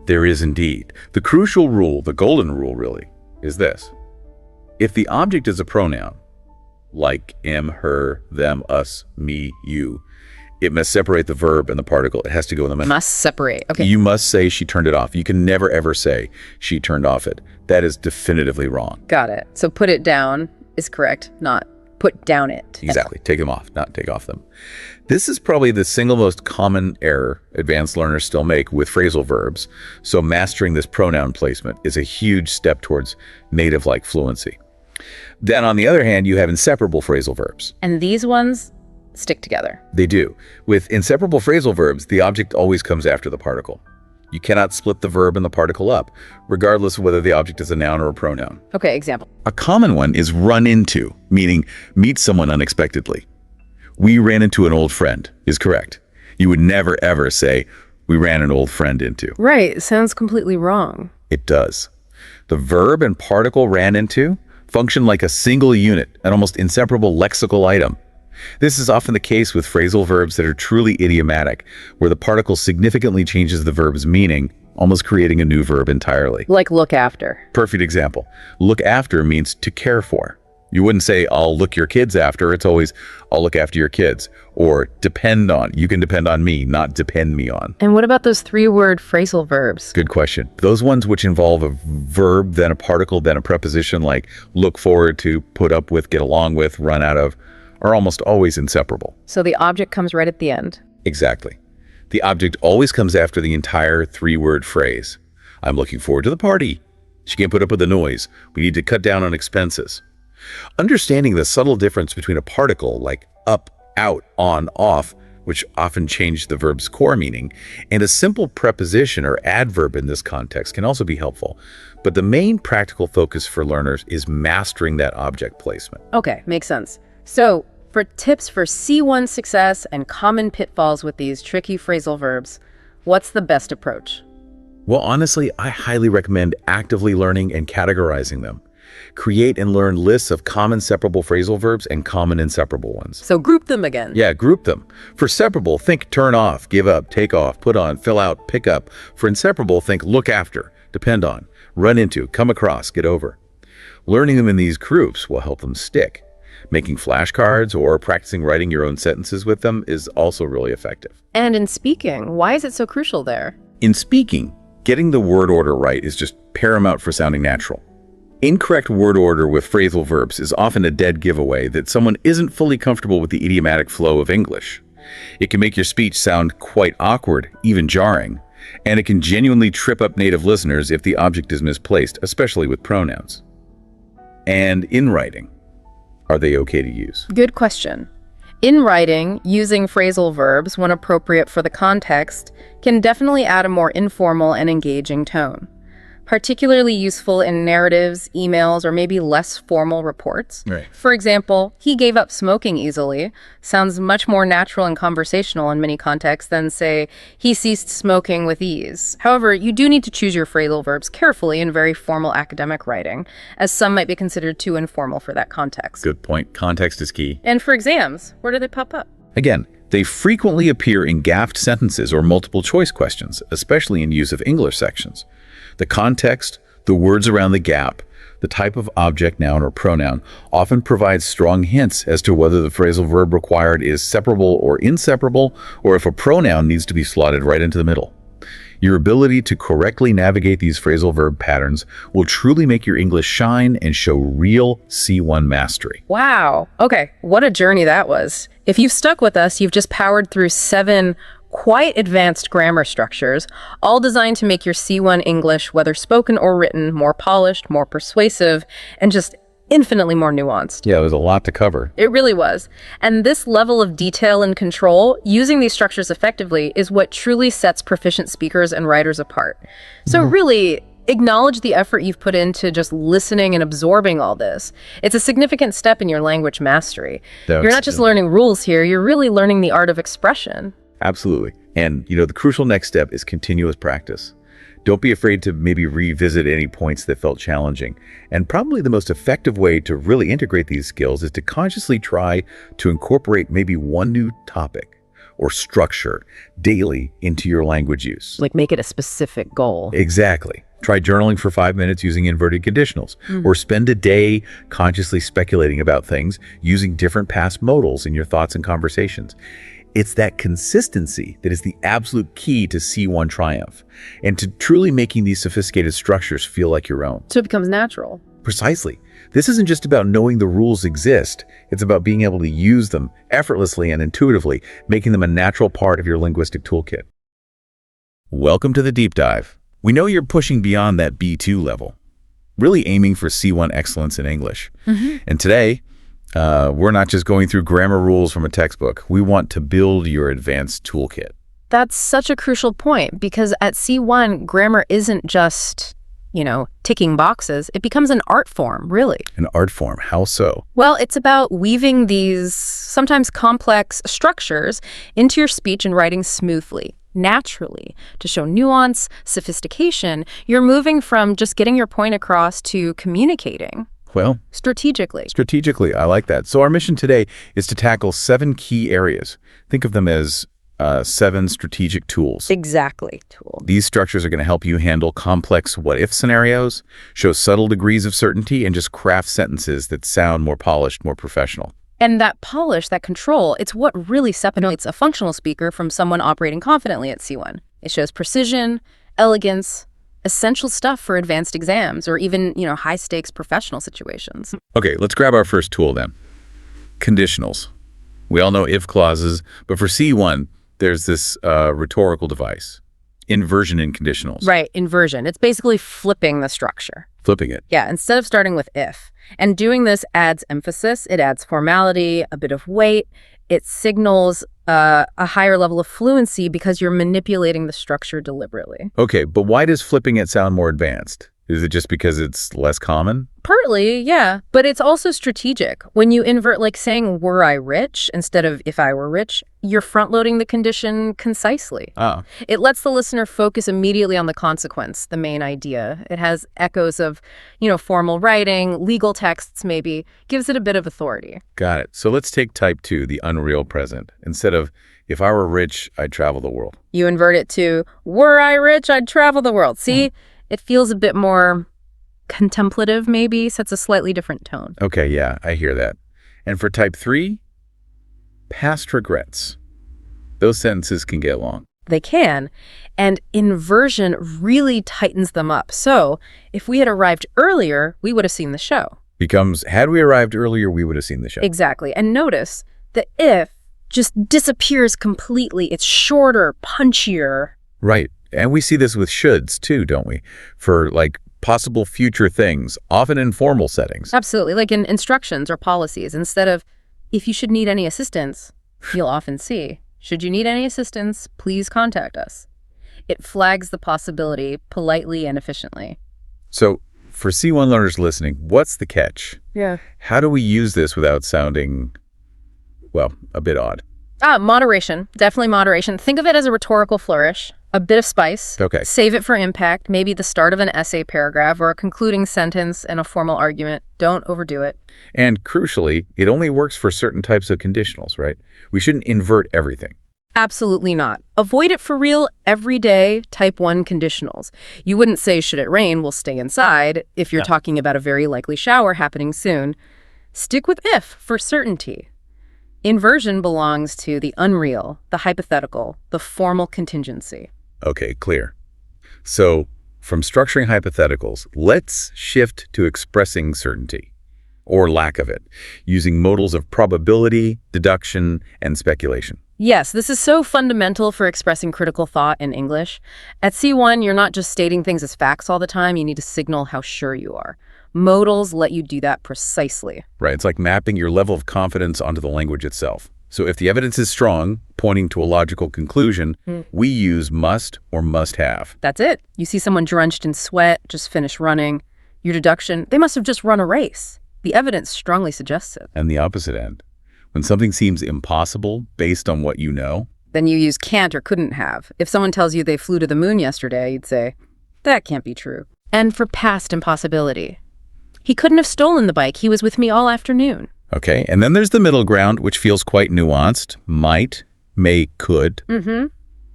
There is indeed. The crucial rule, the golden rule really, is this. If the object is a pronoun, like him, her, them, us, me, you, it must separate the verb and the particle. It has to go in the middle. Must separate. Okay. You must say she turned it off. You can never ever say she turned off it. That is definitively wrong. Got it. So put it down is correct, not put down it. Exactly. Take them off, not take off them. This is probably the single most common error advanced learners still make with phrasal verbs. So mastering this pronoun placement is a huge step towards native-like fluency. Then on the other hand, you have inseparable phrasal verbs. And these ones stick together. They do. With inseparable phrasal verbs, the object always comes after the particle. You cannot split the verb and the particle up, regardless of whether the object is a noun or a pronoun. Okay, example. A common one is run into, meaning meet someone unexpectedly. We ran into an old friend is correct. You would never ever say, we ran an old friend into. Right, sounds completely wrong. It does. The verb and particle ran into function like a single unit, an almost inseparable lexical item. This is often the case with phrasal verbs that are truly idiomatic, where the particle significantly changes the verb's meaning, almost creating a new verb entirely. Like look after. Perfect example. Look after means to care for. You wouldn't say, I'll look your kids after. It's always, I'll look after your kids. Or depend on. You can depend on me, not depend me on. And what about those 3-word phrasal verbs? Good question. Those ones which involve a verb, then a particle, then a preposition like look forward to, put up with, get along with, run out of, are almost always inseparable. So the object comes right at the end. Exactly. The object always comes after the entire 3-word phrase. I'm looking forward to the party. She can't put up with the noise. We need to cut down on expenses. Understanding the subtle difference between a particle like up, out, on, off, which often change the verb's core meaning, and a simple preposition or adverb in this context can also be helpful. But the main practical focus for learners is mastering that object placement. Okay, makes sense. So for tips for C1 success and common pitfalls with these tricky phrasal verbs, what's the best approach? Well, honestly, I highly recommend actively learning and categorizing them. Create and learn lists of common separable phrasal verbs and common inseparable ones. So group them again. Yeah, group them. For separable, think turn off, give up, take off, put on, fill out, pick up. For inseparable, think look after, depend on, run into, come across, get over. Learning them in these groups will help them stick. Making flashcards or practicing writing your own sentences with them is also really effective. And in speaking, why is it so crucial there? In speaking, getting the word order right is just paramount for sounding natural. Incorrect word order with phrasal verbs is often a dead giveaway that someone isn't fully comfortable with the idiomatic flow of English. It can make your speech sound quite awkward, even jarring, and it can genuinely trip up native listeners if the object is misplaced, especially with pronouns. And in writing, are they okay to use? Good question. In writing, using phrasal verbs when appropriate for the context can definitely add a more informal and engaging tone. Particularly useful in narratives, emails, or maybe less formal reports. Right. For example, he gave up smoking easily sounds much more natural and conversational in many contexts than, say, he ceased smoking with ease. However, you do need to choose your phrasal verbs carefully in very formal academic writing, as some might be considered too informal for that context. Good point. Context is key. And for exams, where do they pop up? Again, they frequently appear in gaffed sentences or multiple choice questions, especially in use of English sections. The context, the words around the gap, the type of object, noun, or pronoun often provides strong hints as to whether the phrasal verb required is separable or inseparable, or if a pronoun needs to be slotted right into the middle. Your ability to correctly navigate these phrasal verb patterns will truly make your English shine and show real C1 mastery. Wow. Okay, what a journey that was. If you've stuck with us, you've just powered through 7 quite advanced grammar structures, all designed to make your C1 English, whether spoken or written, more polished, more persuasive, and just infinitely more nuanced. Yeah, it was a lot to cover. It really was. And this level of detail and control, using these structures effectively, is what truly sets proficient speakers and writers apart. So really, acknowledge the effort you've put into just listening and absorbing all this. It's a significant step in your language mastery. You're not just learning rules here, you're really learning the art of expression. Absolutely. And, the crucial next step is continuous practice. Don't be afraid to maybe revisit any points that felt challenging. And probably the most effective way to really integrate these skills is to consciously try to incorporate maybe one new topic or structure daily into your language use. Like make it a specific goal. Exactly. Try journaling for 5 minutes using inverted conditionals, or spend a day consciously speculating about things using different past modals in your thoughts and conversations. It's that consistency that is the absolute key to C1 triumph and to truly making these sophisticated structures feel like your own. So it becomes natural. Precisely. This isn't just about knowing the rules exist. It's about being able to use them effortlessly and intuitively, making them a natural part of your linguistic toolkit. Welcome to the Deep Dive. We know you're pushing beyond that B2 level, really aiming for C1 excellence in English. And today, we're not just going through grammar rules from a textbook. We want to build your advanced toolkit. That's such a crucial point because at C1, grammar isn't just, ticking boxes. It becomes an art form, really. An art form? How so? Well, it's about weaving these sometimes complex structures into your speech and writing smoothly, naturally, to show nuance, sophistication. You're moving from just getting your point across to communicating. Well, strategically. I like that. So our mission today is to tackle 7 key areas. Think of them as 7 strategic tools. Exactly. These structures are going to help you handle complex what-if scenarios, show subtle degrees of certainty, and just craft sentences that sound more polished, more professional. And that polish, that control, it's what really separates a functional speaker from someone operating confidently at C1. It shows precision, elegance, essential stuff for advanced exams or even, high-stakes professional situations. Okay, let's grab our first tool then. Conditionals. We all know if clauses, but for C1, there's this rhetorical device. Inversion in conditionals. Right, inversion. It's basically flipping the structure. Flipping it. Yeah, instead of starting with if. And doing this adds emphasis, it adds formality, a bit of weight. It signals a higher level of fluency because you're manipulating the structure deliberately. Okay, but why does flipping it sound more advanced? Is it just because it's less common? Partly, yeah. But it's also strategic. When you invert, like saying, were I rich, instead of if I were rich, you're front-loading the condition concisely. Oh, It lets the listener focus immediately on the consequence, the main idea. It has echoes of, formal writing, legal texts maybe, gives it a bit of authority. got it. So let's take type 2, the unreal present. Instead of, if I were rich, I'd travel the world. You invert it to, were I rich, I'd travel the world. See, it feels a bit more contemplative maybe, sets a slightly different tone. Okay, yeah, I hear that. And for type 3, past regrets. Those sentences can get long. They can. And inversion really tightens them up. So if we had arrived earlier, we would have seen the show. Becomes, had we arrived earlier, we would have seen the show. Exactly. And notice the if just disappears completely. It's shorter, punchier. Right. And we see this with shoulds too, don't we? For like possible future things, often in formal settings. Absolutely. Like in instructions or policies, instead of, if you should need any assistance, you'll often see, should you need any assistance, please contact us. It flags the possibility politely and efficiently. So for C1 learners listening, what's the catch? Yeah. How do we use this without sounding, well, a bit odd? Moderation. Definitely moderation. Think of it as a rhetorical flourish. A bit of spice. Okay. Save it for impact, maybe the start of an essay paragraph or a concluding sentence in a formal argument. Don't overdo it. And crucially, it only works for certain types of conditionals, right? We shouldn't invert everything. Absolutely not. Avoid it for real, everyday type 1 conditionals. You wouldn't say, should it rain, we'll stay inside, if you're talking about a very likely shower happening soon. Stick with if for certainty. Inversion belongs to the unreal, the hypothetical, the formal contingency. Okay, clear. So from structuring hypotheticals, let's shift to expressing certainty, or lack of it, using modals of probability, deduction, and speculation. Yes, this is so fundamental for expressing critical thought in English. At C1, you're not just stating things as facts all the time. You need to signal how sure you are. Modals let you do that precisely. Right, it's like mapping your level of confidence onto the language itself. So if the evidence is strong, pointing to a logical conclusion, we use must or must have. That's it. You see someone drenched in sweat, just finished running. Your deduction, they must have just run a race. The evidence strongly suggests it. And the opposite end. When something seems impossible based on what you know, Then you use can't or couldn't have. If someone tells you they flew to the moon yesterday, you'd say, that can't be true. And for past impossibility. He couldn't have stolen the bike. He was with me all afternoon. okay? And then there's the middle ground, which feels quite nuanced. Might, may, could.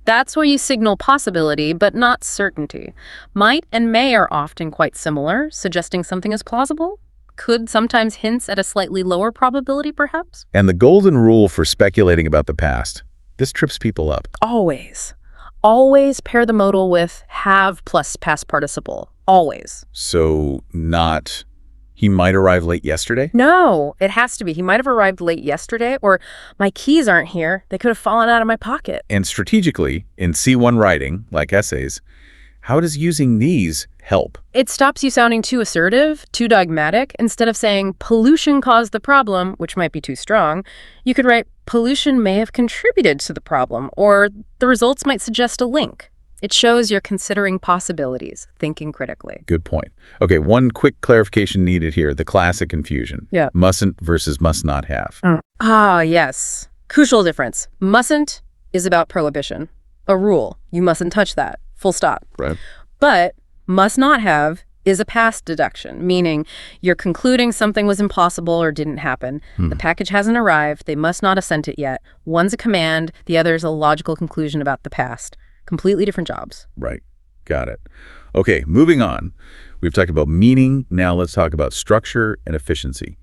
That's where you signal possibility, but not certainty. Might and may are often quite similar, suggesting something is plausible. Could sometimes hints at a slightly lower probability, perhaps. And the golden rule for speculating about the past. This trips people up. Always. Always pair the modal with have plus past participle. Always. So not, he might arrive late yesterday? No, it has to be. He might have arrived late yesterday, or my keys aren't here. They could have fallen out of my pocket. And strategically, in C1 writing, like essays, how does using these help? It stops you sounding too assertive, too dogmatic. Instead of saying pollution caused the problem, which might be too strong, you could write pollution may have contributed to the problem, or the results might suggest a link. It shows you're considering possibilities, thinking critically. Good point. Okay, one quick clarification needed here, the classic confusion. Yeah. Mustn't versus must not have. Yes. Crucial difference. Mustn't is about prohibition. A rule. You mustn't touch that. Full stop. Right. But must not have is a past deduction, meaning you're concluding something was impossible or didn't happen. The package hasn't arrived. They must not have sent it yet. One's a command. The other is a logical conclusion about the past. Completely different jobs. Right. Got it. Okay, moving on. We've talked about meaning. Now let's talk about structure and efficiency.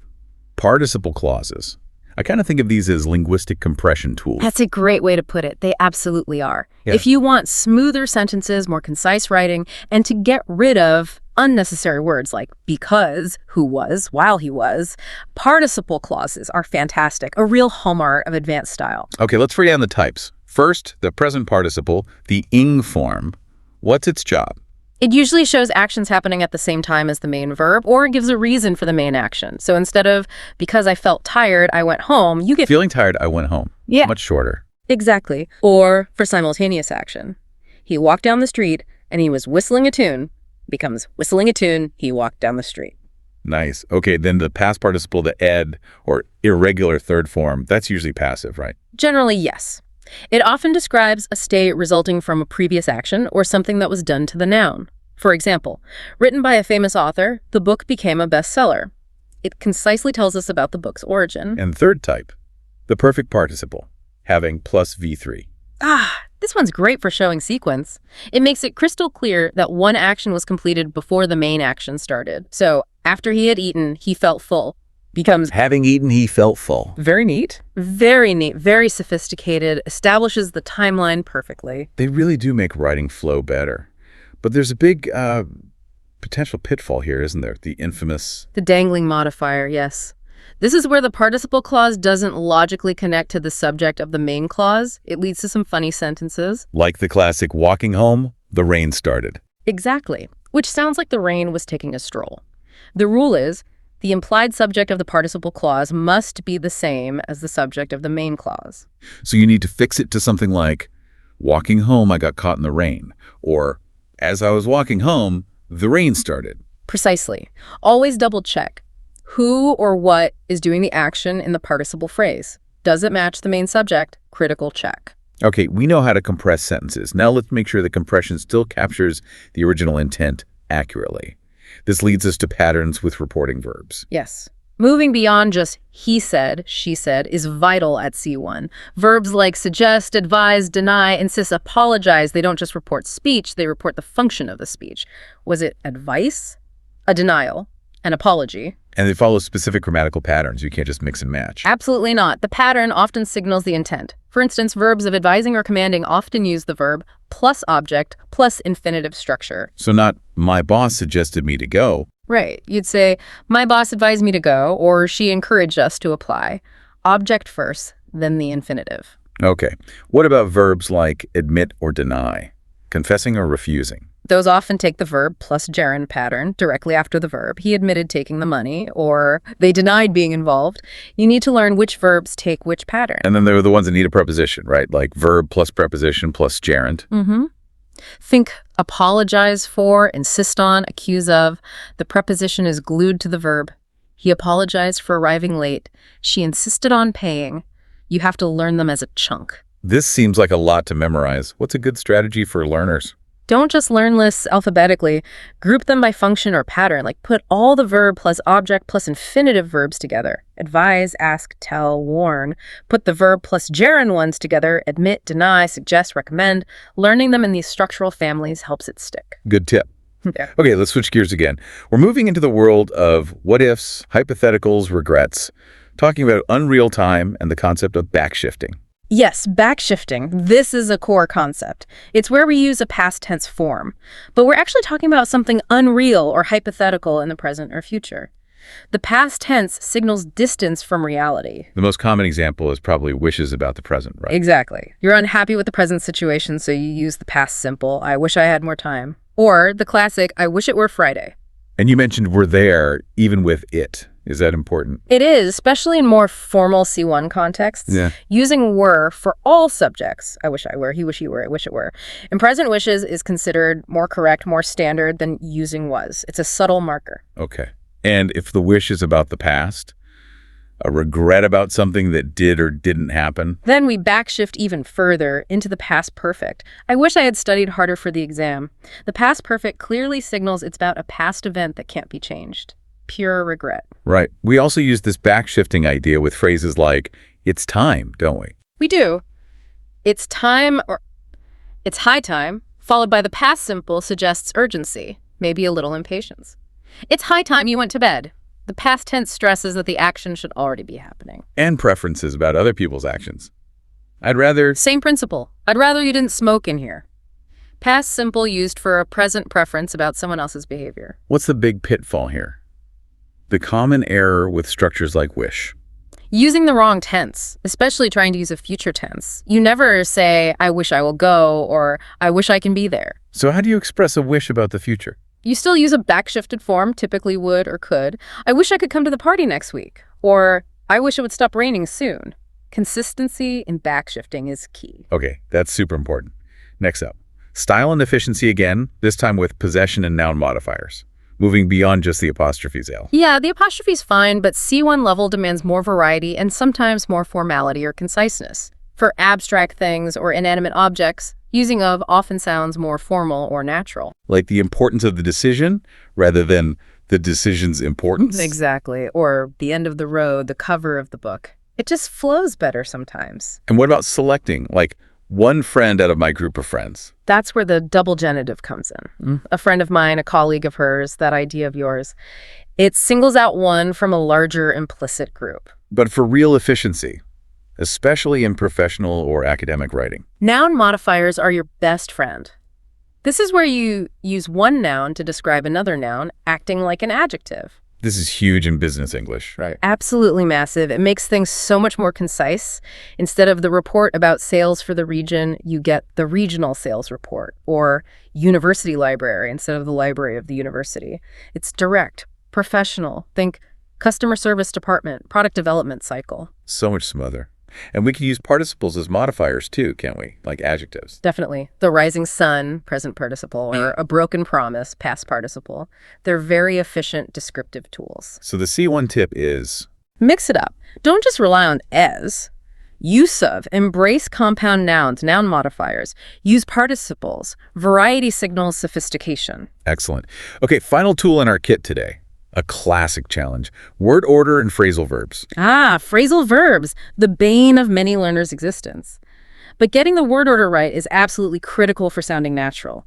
Participle clauses. I kind of think of these as linguistic compression tools. That's a great way to put it. They absolutely are. Yeah. If you want smoother sentences, more concise writing, and to get rid of unnecessary words like because, who was, while he was, participle clauses are fantastic, a real hallmark of advanced style. Okay, let's break down the types. First, the present participle, the ing form. What's its job? It usually shows actions happening at the same time as the main verb, or gives a reason for the main action. So instead of, because I felt tired, I went home, you get... Feeling tired, I went home. Yeah. Much shorter. Exactly. Or for simultaneous action. He walked down the street, and he was whistling a tune. becomes whistling a tune, he walked down the street. Nice. Okay, then the past participle, the ed, or irregular third form, that's usually passive, right? Generally, yes. It often describes a state resulting from a previous action or something that was done to the noun. For example, written by a famous author, the book became a bestseller. It concisely tells us about the book's origin. And third type, the perfect participle, having plus V3. This one's great for showing sequence. It makes it crystal clear that one action was completed before the main action started. So, after he had eaten, he felt full. Becomes Having eaten, he felt full. very neat. Very neat, very sophisticated, establishes the timeline perfectly. They really do make writing flow better. But there's a big potential pitfall here, isn't there? The infamous... The dangling modifier, yes. This is where the participle clause doesn't logically connect to the subject of the main clause. It leads to some funny sentences. Like the classic walking home, the rain started. Exactly, which sounds like the rain was taking a stroll. The rule is, the implied subject of the participle clause must be the same as the subject of the main clause. So you need to fix it to something like, walking home, I got caught in the rain. Or, as I was walking home, the rain started. Precisely. Always double check. Who or what is doing the action in the participle phrase? Does it match the main subject? Critical check. Okay, we know how to compress sentences. Now let's make sure the compression still captures the original intent accurately. This leads us to patterns with reporting verbs. Yes. Moving beyond just he said, she said is vital at C1. Verbs like suggest, advise, deny, insist, apologize, they don't just report speech, they report the function of the speech. Was it advice, a denial, an apology? And they follow specific grammatical patterns. You can't just mix and match. Absolutely not. The pattern often signals the intent. For instance, verbs of advising or commanding often use the verb plus object plus infinitive structure. So not, my boss suggested me to go. Right. You'd say, my boss advised me to go, or she encouraged us to apply. Object first, then the infinitive. Okay. What about verbs like admit or deny? Confessing or refusing? Those often take the verb plus gerund pattern directly after the verb. He admitted taking the money, or they denied being involved. You need to learn which verbs take which pattern. And then there are the ones that need a preposition, right? Like verb plus preposition plus gerund. Think apologize for, insist on, accuse of. The preposition is glued to the verb. He apologized for arriving late. She insisted on paying. You have to learn them as a chunk. This seems like a lot to memorize. What's a good strategy for learners? Don't just learn lists alphabetically. Group them by function or pattern, like put all the verb plus object plus infinitive verbs together. Advise, ask, tell, warn. Put the verb plus gerund ones together, admit, deny, suggest, recommend. Learning them in these structural families helps it stick. Good tip. Yeah. Okay, let's switch gears again. We're moving into the world of what-ifs, hypotheticals, regrets, talking about unreal time and the concept of backshifting. Yes, backshifting. This is a core concept. It's where we use a past tense form. But we're actually talking about something unreal or hypothetical in the present or future. The past tense signals distance from reality. The most common example is probably wishes about the present, right? Exactly. You're unhappy with the present situation, so you use the past simple, I wish I had more time. Or the classic, I wish it were Friday. And you mentioned we're there even with it. Is that important? It is, especially in more formal C1 contexts. Yeah. Using were for all subjects. I wish I were, he wish he were, I wish it were. In present wishes is considered more correct, more standard than using was. It's a subtle marker. Okay. And if the wish is about the past, a regret about something that did or didn't happen? Then we backshift even further into the past perfect. I wish I had studied harder for the exam. The past perfect clearly signals it's about a past event that can't be changed. Pure regret. Right. We also use this backshifting idea with phrases like, it's time, don't we? We do. It's time or it's high time, followed by the past simple suggests urgency, maybe a little impatience. It's high time you went to bed. The past tense stresses that the action should already be happening. And preferences about other people's actions. I'd rather... Same principle. I'd rather you didn't smoke in here. Past simple used for a present preference about someone else's behavior. What's the big pitfall here? The common error with structures like wish. Using the wrong tense, especially trying to use a future tense. You never say, I wish I will go, or I wish I can be there. So how do you express a wish about the future? You still use a backshifted form, typically would or could. I wish I could come to the party next week. Or, I wish it would stop raining soon. Consistency in backshifting is key. Okay, that's super important. Next up, Style and efficiency again, this time with possession and noun modifiers, moving beyond just the apostrophes, L. Yeah, the apostrophe's fine, but C1 level demands more variety and sometimes more formality or conciseness. For abstract things or inanimate objects, using of often sounds more formal or natural. Like the importance of the decision rather than the decision's importance? Exactly. Or the end of the road, the cover of the book. It just flows better sometimes. And what about selecting? Like, one friend out of my group of friends. That's where the double genitive comes in. A friend of mine, a colleague of hers, that idea of yours. It singles out one from a larger implicit group. But for real efficiency, especially in professional or academic writing. Noun modifiers are your best friend. This is where you use one noun to describe another noun, acting like an adjective. This is huge in business English, right? Absolutely massive. It makes things so much more concise. Instead of the report about sales for the region, you get the regional sales report, or university library instead of the library of the university. It's direct, professional. Think customer service department, product development cycle. So much smoother. And we can use participles as modifiers too, can't we? Like adjectives. Definitely. The rising sun, present participle, or a broken promise, past participle. They're very efficient descriptive tools. So the C1 tip is... Mix it up. Don't just rely on as. Use of, embrace compound nouns, noun modifiers. Use participles, variety signals sophistication. Excellent. Okay, final tool in our kit today. A classic challenge. Word order and phrasal verbs. Phrasal verbs, the bane of many learners' existence. But getting the word order right is absolutely critical for sounding natural.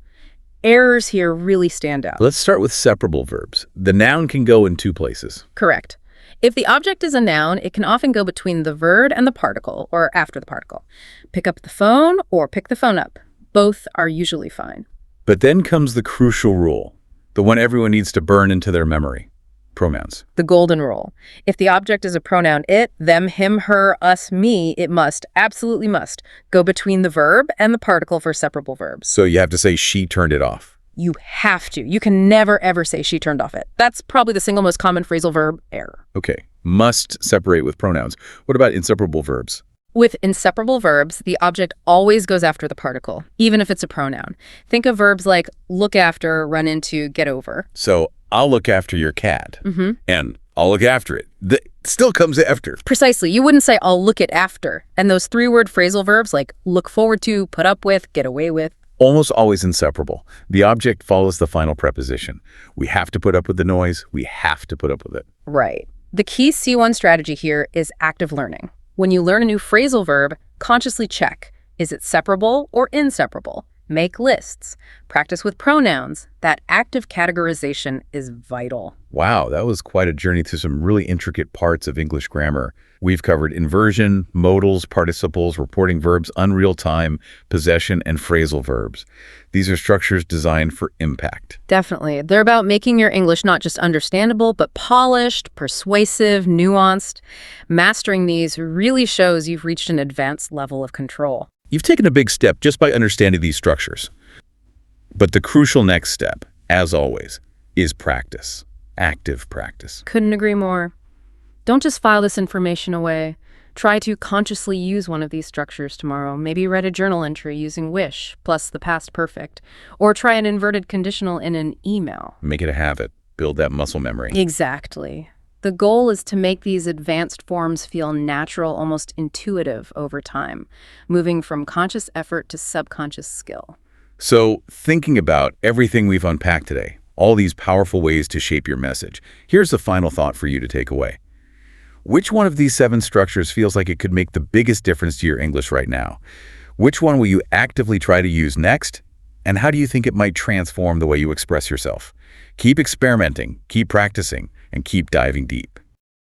Errors here really stand out. Let's start with separable verbs. The noun can go in two places. Correct. If the object is a noun, it can often go between the verb and the particle, or after the particle. Pick up the phone or pick the phone up. Both are usually fine. But then comes the crucial rule, the one everyone needs to burn into their memory. Pronouns. The golden rule. If the object is a pronoun it, them, him, her, us, me, it must, absolutely must, go between the verb and the particle for separable verbs. So you have to say she turned it off. You have to. You can never, ever say she turned off it. That's probably the single most common phrasal verb error. Okay. Must separate with pronouns. What about inseparable verbs? With inseparable verbs, the object always goes after the particle, even if it's a pronoun. Think of verbs like look after, run into, get over. So I'll look after your cat, and I'll look after it. That still comes after. Precisely. You wouldn't say I'll look it after. And those three-word phrasal verbs like look forward to, put up with, get away with. Almost always inseparable. The object follows the final preposition. We have to put up with the noise. We have to put up with it. Right. The key C1 strategy here is active learning. When you learn a new phrasal verb, consciously check, is it separable or inseparable? Make lists. Practice with pronouns. That active categorization is vital. Wow, that was quite a journey through some really intricate parts of English grammar. We've covered inversion, modals, participles, reporting verbs, unreal time, possession, and phrasal verbs. These are structures designed for impact. Definitely. They're about making your English not just understandable, but polished, persuasive, nuanced. Mastering these really shows you've reached an advanced level of control. You've taken a big step just by understanding these structures. But the crucial next step, as always, is practice. Active practice. Couldn't agree more. Don't just file this information away. Try to consciously use one of these structures tomorrow. Maybe write a journal entry using wish plus the past perfect. Or try an inverted conditional in an email. Make it a habit. Build that muscle memory. Exactly. The goal is to make these advanced forms feel natural, almost intuitive over time, moving from conscious effort to subconscious skill. So, thinking about everything we've unpacked today, all these powerful ways to shape your message, here's the final thought for you to take away. Which one of these 7 structures feels like it could make the biggest difference to your English right now? Which one will you actively try to use next? And how do you think it might transform the way you express yourself? Keep experimenting, keep practicing, and keep diving deep.